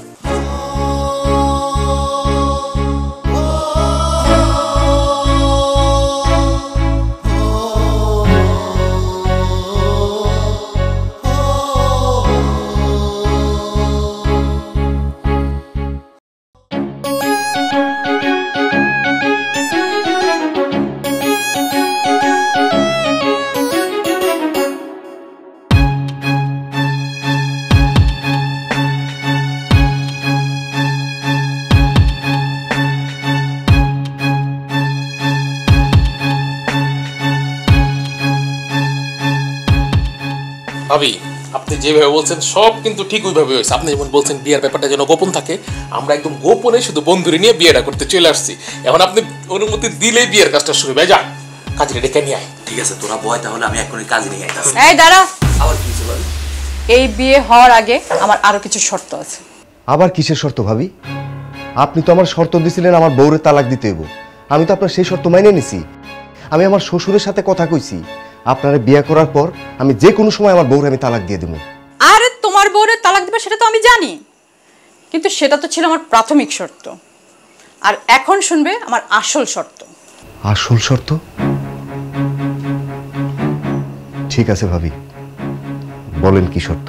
ভাবি আপনি যেভাবে বলছেন সব কিন্তু ঠিক ওইভাবে হয়েছে। আপনি যেমন বলছেন বিয়ের ব্যাপারটা যেন গোপন থাকে, আমরা একদম গোপনে শুধু বন্ধুরে নিয়ে বিয়েটা করতে চলে আসছি। এখন আপনি অনুমতি দিলেই বিয়ের কাজটা শুরু হবে। যা কাজে ডেকে নিয়ে আয়। ঠিক আছে, তোরা বয়, তাহলে আমি এখনই কাজে নিয়ে আইতাছি। এই দাঁড়া, আবার কি হইছে ভাবি? এই বিয়ে হওয়ার আগে আমার আরো কিছু শর্ত আছে। আবার কিসের শর্ত ভাবি? আপনি তো আমার শর্ত দিছিলেন আমার বউরে তালাক দিতে হইব। আমি তো আপনার সেই শর্ত মাইনে নিছি। আমি আমার শ্বশুরের সাথে কথা কইছি, আপনারা বিয়ে করার পর আমি যে কোনো সময় আমার বউরে আমি তালাক দিয়ে দেবো। আরে তোমার বউরে তালাক দিবে সেটা তো আমি জানি, কিন্তু সেটা তো ছিল আমার প্রাথমিক শর্ত। আর এখন শুনবে আমার আসল শর্ত। আসল শর্ত? ঠিক আছে ভাবি, বলেন কি শর্ত?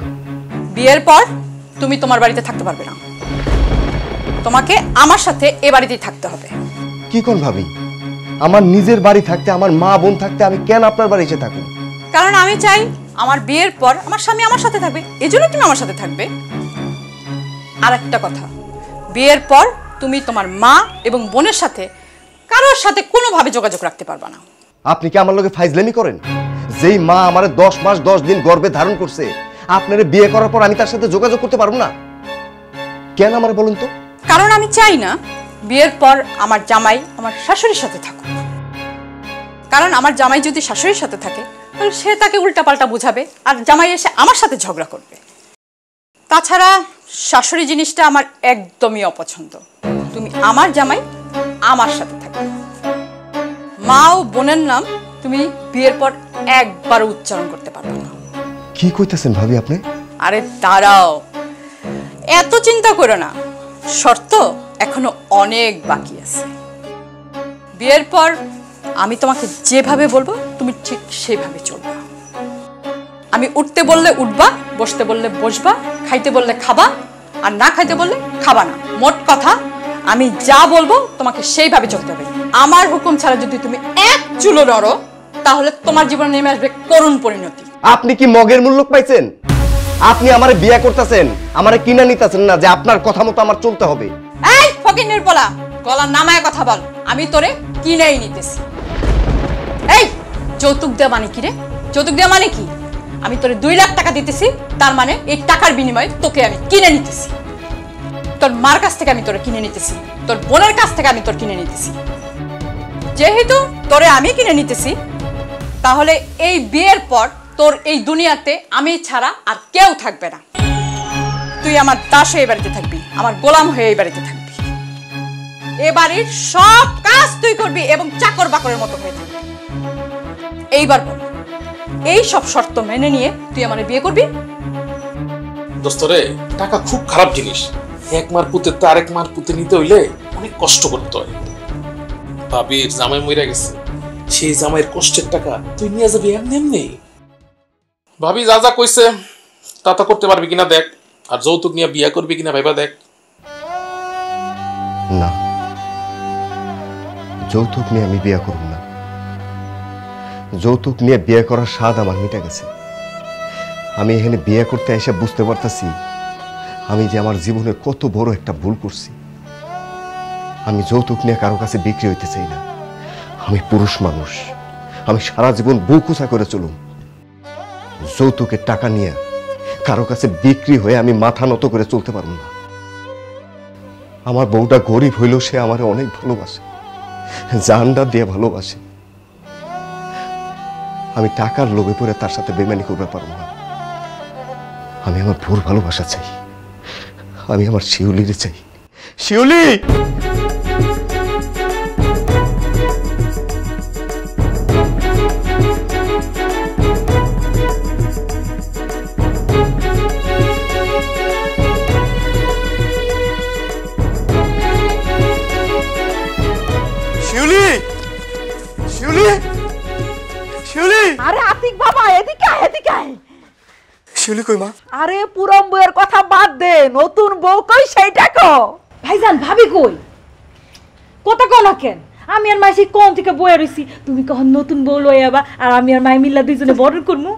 বিয়ের পর তুমি তোমার বাড়িতে থাকতে পারবে না, তোমাকে আমার সাথে এ বাড়িতেই থাকতে হবে। কি কোন ভাবি? আমার নিজের বাড়ি থাকতে, আমার মা বোন থাকতে আমি কেন আপনার বাড়ি এসে থাকুন? কারণ আমি চাই আমার বিয়ের পর আমার স্বামী আমার সাথে থাকবে, এজন্য তুমি আমার সাথে থাকবে। আর একটা কথা, বিয়ের পর তুমি তোমার মা এবং বোনের সাথে কারোর সাথে কোনোভাবে যোগাযোগ রাখতে পারবে না। আপনি কি আমার লগে ফাইজলামি করেন? যেই মা আমারে 10 মাস 10 দিন গর্ভে ধারণ করছে, আপনারে বিয়ে করার পর আমি তার সাথে যোগাযোগ করতে পারবো না কেন আমার বলুন তো? কারণ আমি চাই না বিয়ের পর আমার জামাই আমার শাশুড়ির সাথে থাকুক। কারণ আমার জামাই যদি শাশুড়ির সাথে থাকে তাহলে সে তাকে উল্টাপাল্টা বুঝাবে আর জামাই এসে আমার সাথে ঝগড়া করবে। তাছাড়া শাশুড়ি জিনিসটা আমার একদমই অপছন্দ। তুমি আমার জামাই আমার সাথে থাকবে। মা ও বোনের নাম তুমি বিয়ের পর একবারও উচ্চারণ করতে পারবে না। কি কইতাছেন ভাবি আপনি? আরে দাঁড়াও, এত চিন্তা করো না, শর্ত এখনো অনেক বাকি আছে। বিয়ের পর আমি তোমাকে যেভাবে বলবো তুমি ঠিক সেইভাবে চলবা। আমি উঠতে বললে উঠবা, বসতে বললে বসবা, খাইতে বললে খাবা, আর না খাইতে বললে খাবা না। মোট কথা আমি যা বলবো তোমাকে সেইভাবে চলতে হবে। আমার হুকুম ছাড়া যদি তুমি এক চুলো নড়ো তাহলে তোমার জীবনে নেমে আসবে করুণ পরিণতি। আপনি কি মগের মূল্য পাইছেন? আপনি আমারে বিয়ে করতেছেন, আমারে কিনা নিতেছেন না যে আপনার কথা মতো আমার চলতে হবে। এই ফকিন্নির পোলা, গলা নামায় কথা বল। আমি তোরে কিনেই নিতেছি। এই যৌতুক দেওয়া মানে কি রে? যৌতুক দেওয়া মানে কি? আমি তোরে 2 লাখ টাকা দিতেছি, তার মানে এই টাকার বিনিময়ে তোকে আমি কিনে নিতেছি। তোর মার কাছ থেকে আমি তোরে কিনে নিতেছি, তোর বোনের কাছ থেকে আমি তোর কিনে নিতেছি। যেহেতু তোরে আমি কিনে নিতেছি, তাহলে এই বিয়ের পর তোর এই দুনিয়াতে আমি ছাড়া আর কেউ থাকবে না। তুই আমার দাস হয়ে বাড়িতে থাকবি, আমার গোলাম হয়ে এই বাড়িতে থাকবি। এ বাড়ির সব কাজ তুই করবি এবং চাকর বাকরের মতো হয়ে থাকবি। এইবার বল, এই সব শর্ত মেনে নিয়ে তুই আমার বিয়ে করবি? দোস্তরে, টাকা খুব খারাপ জিনিস। এক মার পুঁতে তো আরেক মার পুঁতে নিতে হইলে অনেক কষ্ট করতে হয়। ভাবির জামাই মরে গেছে, সেই জামাইয়ের কষ্টের টাকা তুই নিয়ে যাবি এমনি এমনি? ভাবি যা যা কইছে তা তা করতে পারবি কিনা দেখ, আর যৌতুক নিয়ে বিয়ে করবি কিনা ভাইবা দেখ। না, যৌতুক নিয়ে আমি বিয়ে করব না। যৌতুক নিয়ে বিয়ে করার স্বাদ আমার মিটে গেছে। আমি এখানে বিয়ে করতে এসে বুঝতে পারতেছি আমি যে আমার জীবনের কত বড় একটা ভুল করছি। আমি যৌতুক নিয়ে কারো কাছে বিক্রি হইতে চাই না। আমি পুরুষ মানুষ, আমি সারা জীবন বুক উঁচা করে চলুম। যৌতুকের টাকা নিয়ে কারো কাছে বিক্রি হয়ে আমি মাথা নত করে চলতে পারব না। আমার বউটা গরিব হইলেও সে আমারে অনেক ভালোবাসে, জানটা দিয়ে ভালোবাসে। আমি টাকার লোভে পড়ে তার সাথে বেমানি করতে পারবো না। আমি আমার ভোর ভালোবাসা চাই, আমি আমার শিউলিরে চাই। শিউলি! শিউলি! শিউলি! শিউলি! আরে আতিক বাবা, এদিকে আয়, এদিকে আয়। শিউলি কই মা? আরে পুরম বউয়ের কথা বাদ দে, নতুন বউ কই সেইটা কো। ভাইজান ভাবি কই? কথা কও না কেন? আমি আর মাইসি কোন থেকে বয়ে রইছি, তুমি কখন নতুন বউ লই আবা আর আমি আর মাই মিল্লা দুইজনে বড় করমু।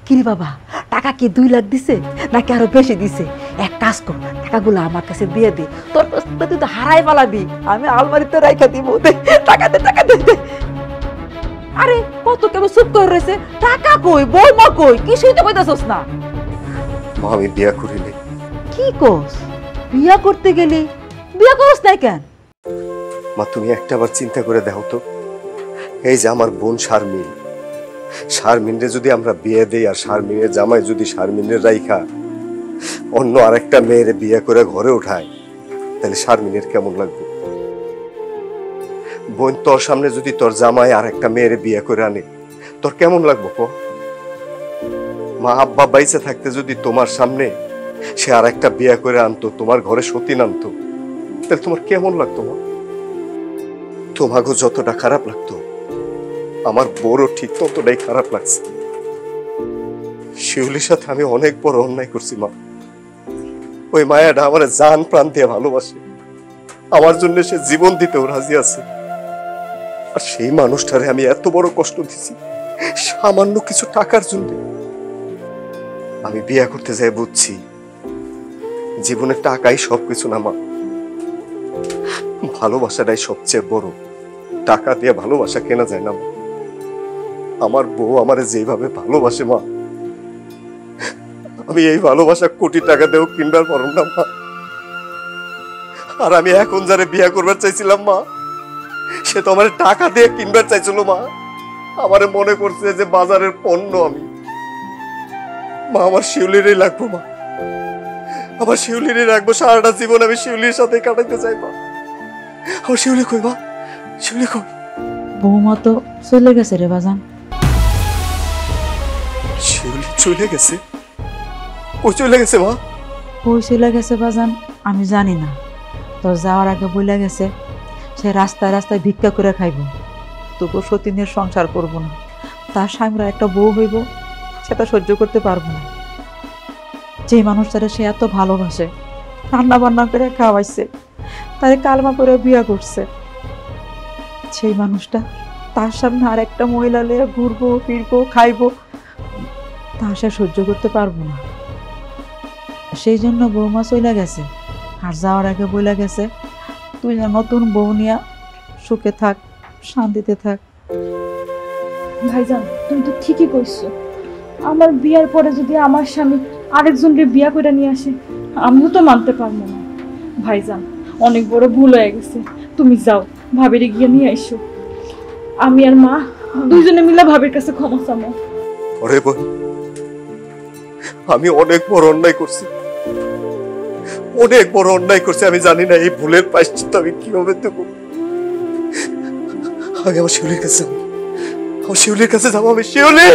কিরে বাবা, টাকা কি 2 লাখ দিছে নাকি আরো বেশি দিছে? এক কাজ কর, টাকাগুলো আমার কাছে দিয়ে দে। তোর কাছে তুই তো হারাই পালাবি, আমি আলমারিতে রাইখা দিব। দে টাকা, দে টাকা, দে। আরে কত কেবল চুপ করে রয়েছে, টাকা কই, বৌমা কই, কিছুই তো কইতাছস না। মা আমি বিয়া করিনি। কি কস? বিয়া করতে গেলি? বিয়া করস না কেন? মা তুমি একটাবার চিন্তা করে দেখো তো, এই যে আমার বোন শারমিন, শারমিনরে যদি আমরা বিয়ে দেই আর শারমিনের জামাই যদি শারমিনের রাইখা অন্য আরেকটা মেয়ের বিয়ে করে ঘরে উঠায়, তাহলে শারমিনের কেমন লাগবে? বোন তোর সামনে যদি তোর জামাই আর একটা মেয়ের বিয়ে করে আনে, তোর কেমন লাগবে কো? মা আব্বা বাইসে থাকতে যদি তোমার সামনে সে আর একটা বিয়ে করে আনতো, তোমার ঘরে সতীন আনতো, তাহলে তোমার কেমন লাগতো মা? তোমাকে যতটা খারাপ লাগতো, আমার বড় ঠিক ততটাই খারাপ লাগছে। শিউলির সাথে আমি অনেক বড় অন্যায় করছি মা। ওই মায়াটা আমার জান প্রাণ দিয়ে ভালোবাসে, আমার জন্য সে জীবন দিতেও রাজি আছে। আর সেই মানুষটারে আমি এত বড় কষ্ট দিছি সামান্য কিছু টাকার জন্য। আমি বিয়ে করতে যাই বুঝছি জীবনের টাকাই সবকিছু না মা, ভালোবাসাটাই সবচেয়ে বড়। টাকা দিয়ে ভালোবাসা কেনা যায় না মা। আমার বউ আমারে যেভাবে ভালোবাসে মা, আমি এই ভালোবাসা কোটি টাকা দিয়েও কিনবার পারব না মা। আর আমি এখন যারে বিয়ে করবার চাইছিলাম মা, সে তো আমার টাকা দিয়ে কিনবার চাইছিল মা। আমারে মনে করছে যে বাজারের পণ্য আমি। মা আমার শিউলিরই লাগবো মা, আমার শিউলিরই রাখবো সারাটা জীবন। আমি শিউলির সাথে কাটাইতে চাই মা। আমার শিউলি কই মা? শিউলি কই? বৌমা তো চলে গেছে রে বাজান। শিউলি চলে গেছে? কই চলে গেছে মা? কই চলে গেছে বাজান আমি জানি না, তোর যাওয়ার আগে বলে গেছে সে রাস্তায় রাস্তায় ভিক্ষা করে খাইব। তবু সতীনের সংসার করব না। তার স্বামীরা একটা বউ হইব, সেটা সহ্য করতে পারবো না। যে মানুষটারে সে এত ভালোবাসে, রান্না বান্না করে খাওয়াইছে, তারে কালমা করে বিয়া করছে, সেই মানুষটা তার সামনে আর একটা মহিলা লিয়ে ঘুরবো ফিরবো খাইবো, তা সে সহ্য করতে পারবো না। সেই জন্য বৌমা চলে গেছে, আর যাওয়ার আগে বলে গেছে তুই নতুন বউ নিয়া সুখে থাক, শান্তিতে থাক। ভাইজান তুমি তো ঠিকই কইছো, আমার বিয়ার পরে যদি আমার স্বামী আরেকজনকে বিয়া করে নিয়ে আসে আমিও তো মানতে পারবো না। ভাইজান অনেক বড় ভুল হয়ে গেছে, তুমি যাও ভাবির গিয়ে নিয়ে আইসো। আমি আর মা দুইজনে মিলে ভাবির কাছে ক্ষমা চাবো। ওরে বোন, আমি অনেক বড় অন্যায় করছি, অনেক বড় অন্যায় করছি। আমি জানি না এই ভুলের প্রায়শ্চিত্ত আমি কিভাবে দেবো। আমি আমার শিউলির কাছে যাবো, আমার শিউলির কাছে যাবো। আমি শিউলি,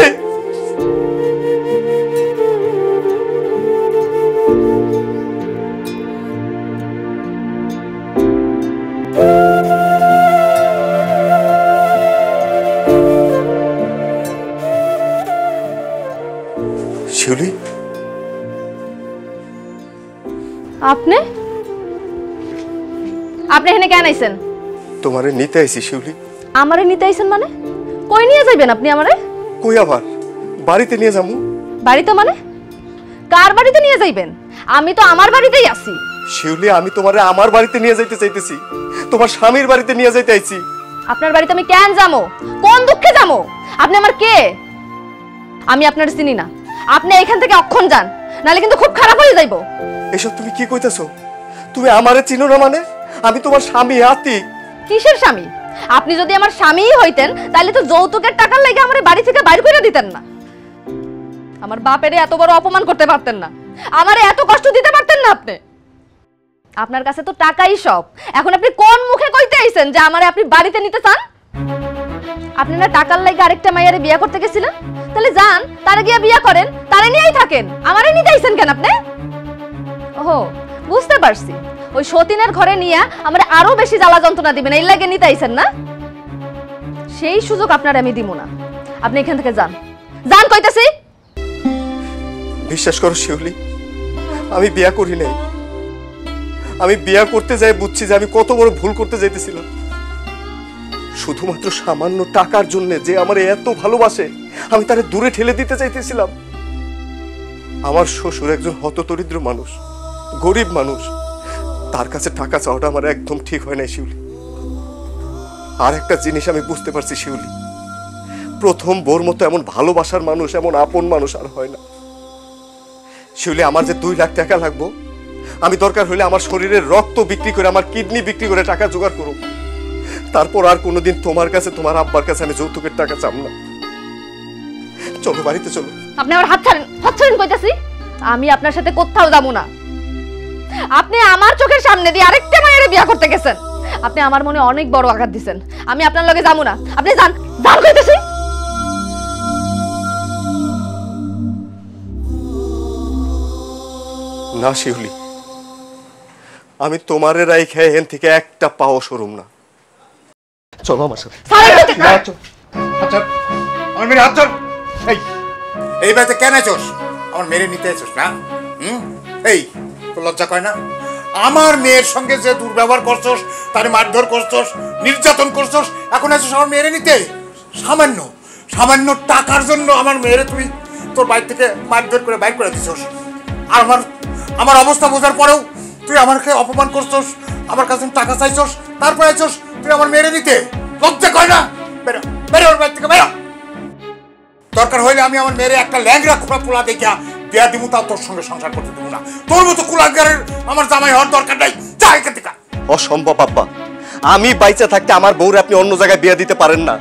শিউলি, আপনি আপনি এখানে কেন আইছেন? তোমারে নিতে আইছি শিউলি। আমারে নিতে আইছেন মানে? কই নিয়ে যাইবেন আপনি আমারে? কই আবার? বাড়িতে নিয়ে যাবো। বাড়িতে মানে? কার বাড়িতে নিয়ে যাইবেন? আমি তো আমার বাড়িতেই আছি। শিউলি, আমি তোমারে আমার বাড়িতে নিয়ে যাইতে চাইতেছি, তোমার স্বামীর বাড়িতে নিয়ে যাইতে আইছি। আপনার বাড়িতে আমি কেন যাবো? কোন দুঃখে যাবো? আপনি আমার কে? আমি আপনার চিনি না। আপনি এখান থেকে অক্ষণ যান, নালে কিন্তু খুব খারাপ হয়ে যাইবো। এসব তুমি কি কইতাছো? তুমি আমারে চিনো না মানে? আমি তোমার স্বামী আতিক। কিসের স্বামী? আপনি যদি আমার স্বামীই হইতেন তাহলে তো যৌতুকের টাকার লাগি আমার বাড়ি থেকে বাইর করে দিতেন না। আমার বাপেরে এত বড় অপমান করতে পারতেন না, আমারে এত কষ্ট দিতে পারতেন না আপনি। আপনার কাছে তো টাকাই সব। এখন আপনি কোন মুখে কইতে আইছেন যে আমারে আপনি বাড়িতে নিতে চান? আপনি না টাকার লাগি আরেকটা মাইয়ারে বিয়া করতে গেছিলেন? তাহলে যান, তারে গিয়া বিয়া করেন, তারে নিয়েই থাকেন। আমারে নিতে আইছেন কেন আপনি? ওহো, বুঝতে পারছি। ওই সতীনের ঘরে নিয়ে আমারে আরো বেশি জ্বালা যন্ত্রণা দিবেন, এই লাগে নিতে আইছেন না? সেই সুযোগ আপনার আমি দিব না। আপনি এখান থেকে যান, যান কইতেছি। বিশ্বাস করো শিউলি, আমি বিয়া করি নাই। আমি বিয়া করতে যাই বুঝছি যে আমি কত বড় ভুল করতে যাইতেছিলাম। শুধুমাত্র সামান্য টাকার জন্য যে আমার এত ভালোবাসে, আমি তারে দূরে ঠেলে দিতে চাইতেছিলাম। আমার শ্বশুর একজন হতদরিদ্র মানুষ, গরিব মানুষ, তার কাছে টাকা চাওয়াটা আমার একদম ঠিক হয় নাই শিউলি। আর একটা জিনিস আমি বুঝতে পারছি শিউলি, প্রথম বোর মতো এমন ভালোবাসার মানুষ, এমন আপন মানুষ আর হয় না। শিউলি, আমার যে 2 লাখ টাকা লাগবো, আমি দরকার হলে আমার শরীরের রক্ত বিক্রি করে, আমার কিডনি বিক্রি করে টাকা জোগাড় করব। তারপর আর কোনোদিন তোমার কাছে, তোমার আব্বার কাছে আমি যৌতুকের টাকা চাম না। চলো বাড়িতে চলো। আপনি আমার হাত ছাড়েন কইতাছি। আমি আপনার সাথে কোথাও যাব না। আপনি আমার চোখের সামনে দিয়ে আরেকটা মায়ের বিয়া করতে গেছেন। আপনি আমার মনে অনেক বড় আঘাত দিবেন। আমি আপনার লগে যাব না। আপনি যান, যান কইতাছি। না শিউলি, আমি তোমারে রাইখা এখান থেকে একটা পাও সরুম না। চলো আমার সাথে। আচ্ছা, আমার মেরে হাত ধর। এই বাড়িতে কেন আছোস? আমার মেরে নিতে আছোস না? এই তোর লজ্জা করে না? আমার মেয়ের সঙ্গে যে দুর্ব্যবহার করছস, তার মারধর করছস, নির্যাতন করছস, এখন আছোস আমার মেয়েরে নিতে? সামান্য সামান্য টাকার জন্য আমার মেয়েরে তুই তোর বাড়ি থেকে মারধর করে বাইর করে দিছস। আর আমার অবস্থা বোঝার পরেও তুই আমাকে অপমান করছস, আমার কাছে টাকা চাইছস, তারপরে আছোস তুই আমার মেয়েরে নিতে? লজ্জা করে না? বেরো, বেরো ওর বাড়ি থেকে, বেরো। দরকার হইলে আমি আমার মেয়েরে একটা ল্যাংড়া খোঁড়া পোলা দেখিয়া বিয়া দিব, তাও তোর সঙ্গে সংসার করতে দেবো না। তোর মতো কুলাঙ্গারের আমার জামাই হওয়ার দরকার নাই। যা এখান থেকে। অসম্ভব আব্বা, আমি বাইচা থাকতে আমার বউরে আপনি অন্য জায়গায় বিয়া দিতে পারেন না।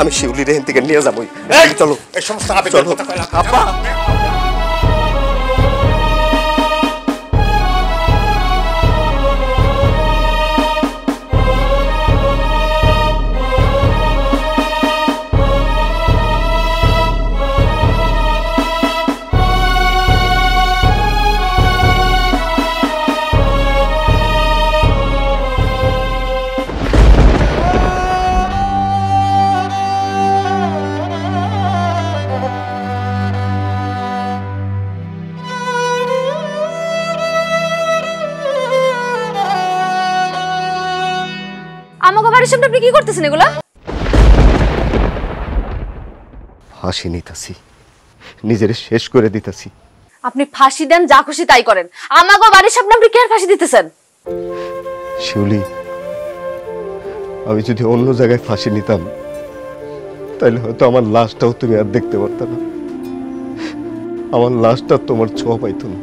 আমি শিউলির এখান থেকে নিয়ে যাবো। চলো। এই সমস্ত আবেগের কথা কইলা আব্বা। বাড়ির সামনে আপনি কি করতেছেন এগুলা? ফাঁসি নিতাছি, নিজের শেষ করে দিতাছি। আপনি ফাঁসি দেন, যা খুশি তাই করেন, আমাগো বাড়ির সামনে আপনি কে ফাঁসি দিতেছেন? শিউলি, আমি যদি অন্য জায়গায় ফাঁসি নিতাম তাহলে হয়তো আমার লাশটাও তুমি আর দেখতে পারত না, আমার লাশটা তোমার ছোঁয়া পাইতো না।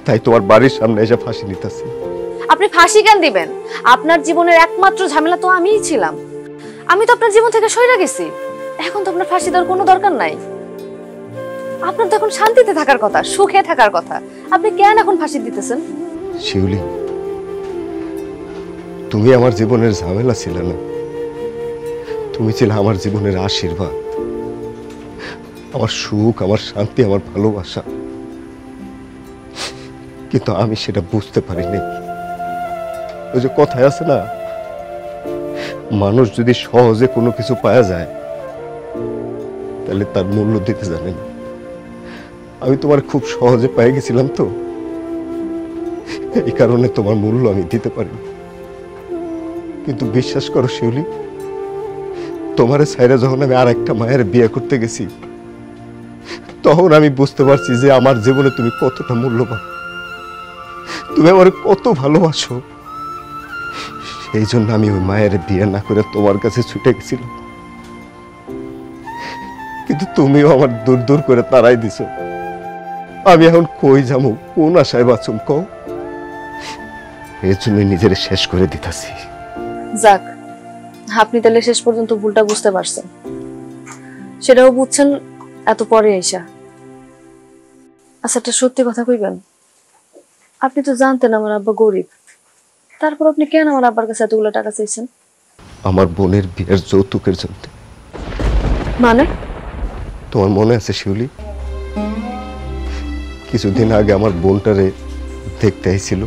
তাই তোমার বাড়ির সামনে এসে ফাঁসি নিতেছি। আপনি ফাঁসি কেন দিবেন? আপনার জীবনের একমাত্র ঝামেলা তো আমিই ছিলাম। আমি তো আপনার জীবন থেকে সরে গেছি। এখন তো আপনার ফাঁসি দেওয়ার কোনো দরকার নাই। আপনার তো এখন শান্তিতে থাকার কথা, সুখে থাকার কথা। আপনি কেন এখন ফাঁসি দিতেছেন? শিউলি, তুমি আমার জীবনের ঝামেলা ছিল না, তুমি ছিলে আমার জীবনের আশীর্বাদ, আমার সুখ, আমার শান্তি, আমার ভালোবাসা। কিন্তু আমি সেটা বুঝতে পারিনি। ওই যে কথায় আছে না, মানুষ যদি সহজে কোনো কিছু পাওয়া যায় তাহলে তার মূল্য দিতে জানে না। আমি তোমার খুব সহজে পেয়ে গেছিলাম, তো এই কারণে তোমার মূল্য আমি দিতে পারিনি। কিন্তু বিশ্বাস করো শিউলি, তোমার ছাইরা যখন আমি আর একটা মায়ের বিয়ে করতে গেছি, তখন আমি বুঝতে পারছি যে আমার জীবনে তুমি কতটা মূল্যবান, তুমি আমার কত ভালোবাসো। সেই জন্য আমি ওই মায়ের বিয়ে না করে তোমার কাছে ছুটে গেছিলাম। কিন্তু তুমিও আমার দূর দূর করে তাড়াই দিছো। আমি এখন কই যাবো, কোন আশায় বাঁচুম কও? এর জন্য নিজের শেষ করে দিতেছি। যাক, আপনি তাহলে শেষ পর্যন্ত ভুলটা বুঝতে পারছেন, সেটাও বুঝছেন এত পরে আইসা। আচ্ছা, একটা সত্যি কথা কইবেন, আপনি তো জানতেন আমার আব্বা গরিব, তারপর আপনি কেন আমার আব্বার কাছে এতগুলো টাকা চাইছেন? আমার বোনের বিয়ের যৌতুকের জন্য। মানে? তোমার মনে আছে শিউলি, কিছুদিন আগে আমার বোনটারে দেখতে আইছিল,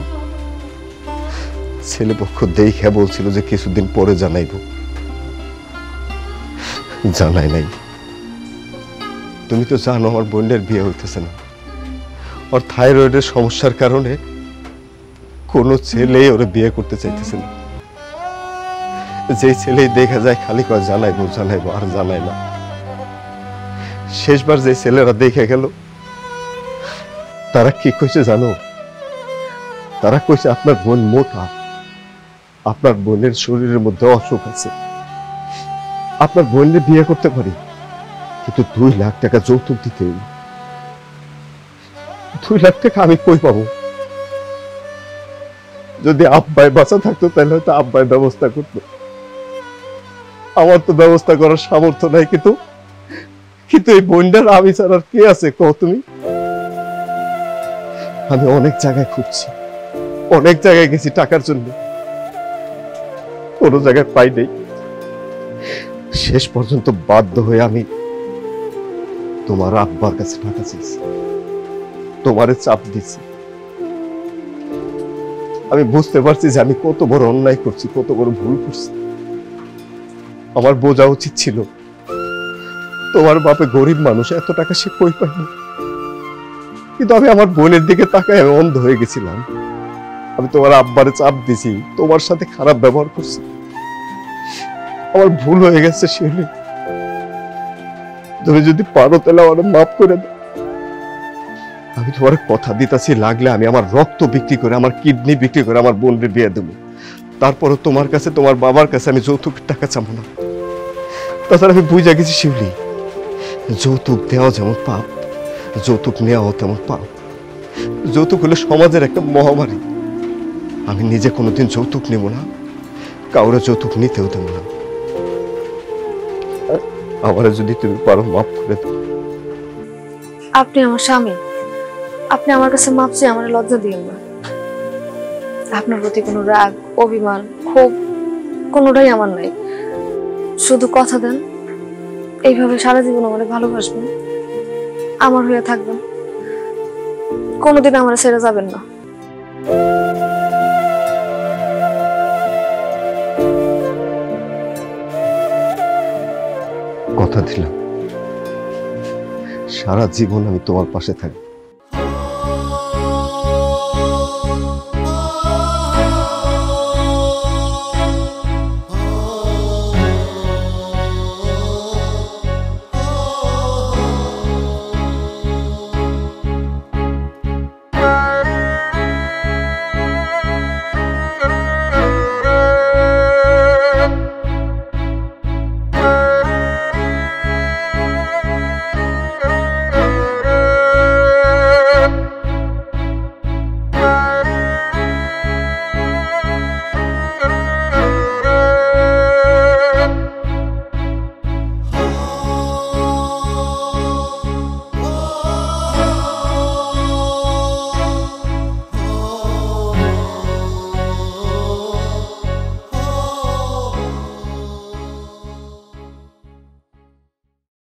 ছেলে পক্ষ দেখে বলছিল যে কিছুদিন পরে জানাইব, জানাই নাই। তুমি তো জানো আমার বোনের বিয়ে হইতেছে না, ওর থাইরয়েডের সমস্যার কারণে কোনো ছেলে ওরে বিয়ে করতে চাইতেছে না। যে ছেলেই দেখা যায় খালি কয় জানাইবো জানাইবো, আর জানাই না। শেষবার যে ছেলেরা দেখে গেল, তারা কি কইছে জানো? তারা কইছে আপনার বোন মোটা, আপনার বোনের শরীরের মধ্যে অসুখ আছে, আপনার বোনের বিয়ে করতে পারি, কিন্তু 2 লাখ টাকা যৌতুক দিতে। 2 লাখ টাকা আমি কই পাবো? যদি আব্বাই বাঁচা থাকতো তাহলে হয়তো আব্বাই ব্যবস্থা করতো, আমার তো ব্যবস্থা করার সামর্থ্য নাই। কিন্তু এই বোনটার আমি ছাড়া আর কে আছে কও তুমি? আমি অনেক জায়গায় খুঁজছি, অনেক জায়গায় গেছি টাকার জন্য, কোনো জায়গায় পাই নাই। শেষ পর্যন্ত বাধ্য হয়ে আমি তোমার আব্বার কাছে টাকা চেয়েছি, তোমারে চাপ দিছি। আমি বুঝতে পারছি যে আমি কত বড় অন্যায় করছি, কত বড় ভুল করছি। আমার বোঝা উচিত ছিল তোমার বাপে গরিব মানুষ, এত টাকা সে কই পায়নি। কিন্তু আমি আমার বোনের দিকে তাকায় আমি অন্ধ হয়ে গেছিলাম। আমি তোমার আব্বারে চাপ দিছি, তোমার সাথে খারাপ ব্যবহার করছি। আমার ভুল হয়ে গেছে শিউলি, তুমি যদি পারো তাহলে আমার মাফ করে দাও। আমি তোমার কথা দিতেছি, লাগলে আমি আমার রক্ত বিক্রি করে, আমার কিডনি বিক্রি করে আমার বোনের বিয়ে দেবো। তারপরও তোমার কাছে, তোমার বাবার কাছে আমি যৌতুক টাকা চাবো না। তাছাড়া আমি বুঝা গেছি শিউলি, যৌতুক দেওয়া যেমন পাপ, যৌতুক নেওয়াও তেমন পাপ। যৌতুক হলে সমাজের একটা মহামারী। আমি নিজে কোনোদিন যৌতুক নেব না, কাউরে যৌতুক নিতেও দেব না। আমার যদি তুমি পারো মাফ করে দাও। আপনি আমার স্বামী, আপনি আমার কাছে মাপ চেয়ে আমার লজ্জা দিয়েন না। আপনার প্রতি কোনো রাগ, অভিমান, ক্ষোভ কোনোটাই আমার নাই। শুধু কথা দেন, এইভাবে সারা জীবন আমাকে ভালোবাসবেন, আমার হয়ে থাকবেন, কোনোদিন আমার ছেড়ে যাবেন না। কথা দিলাম, সারা জীবন আমি তোমার পাশে থাকবো।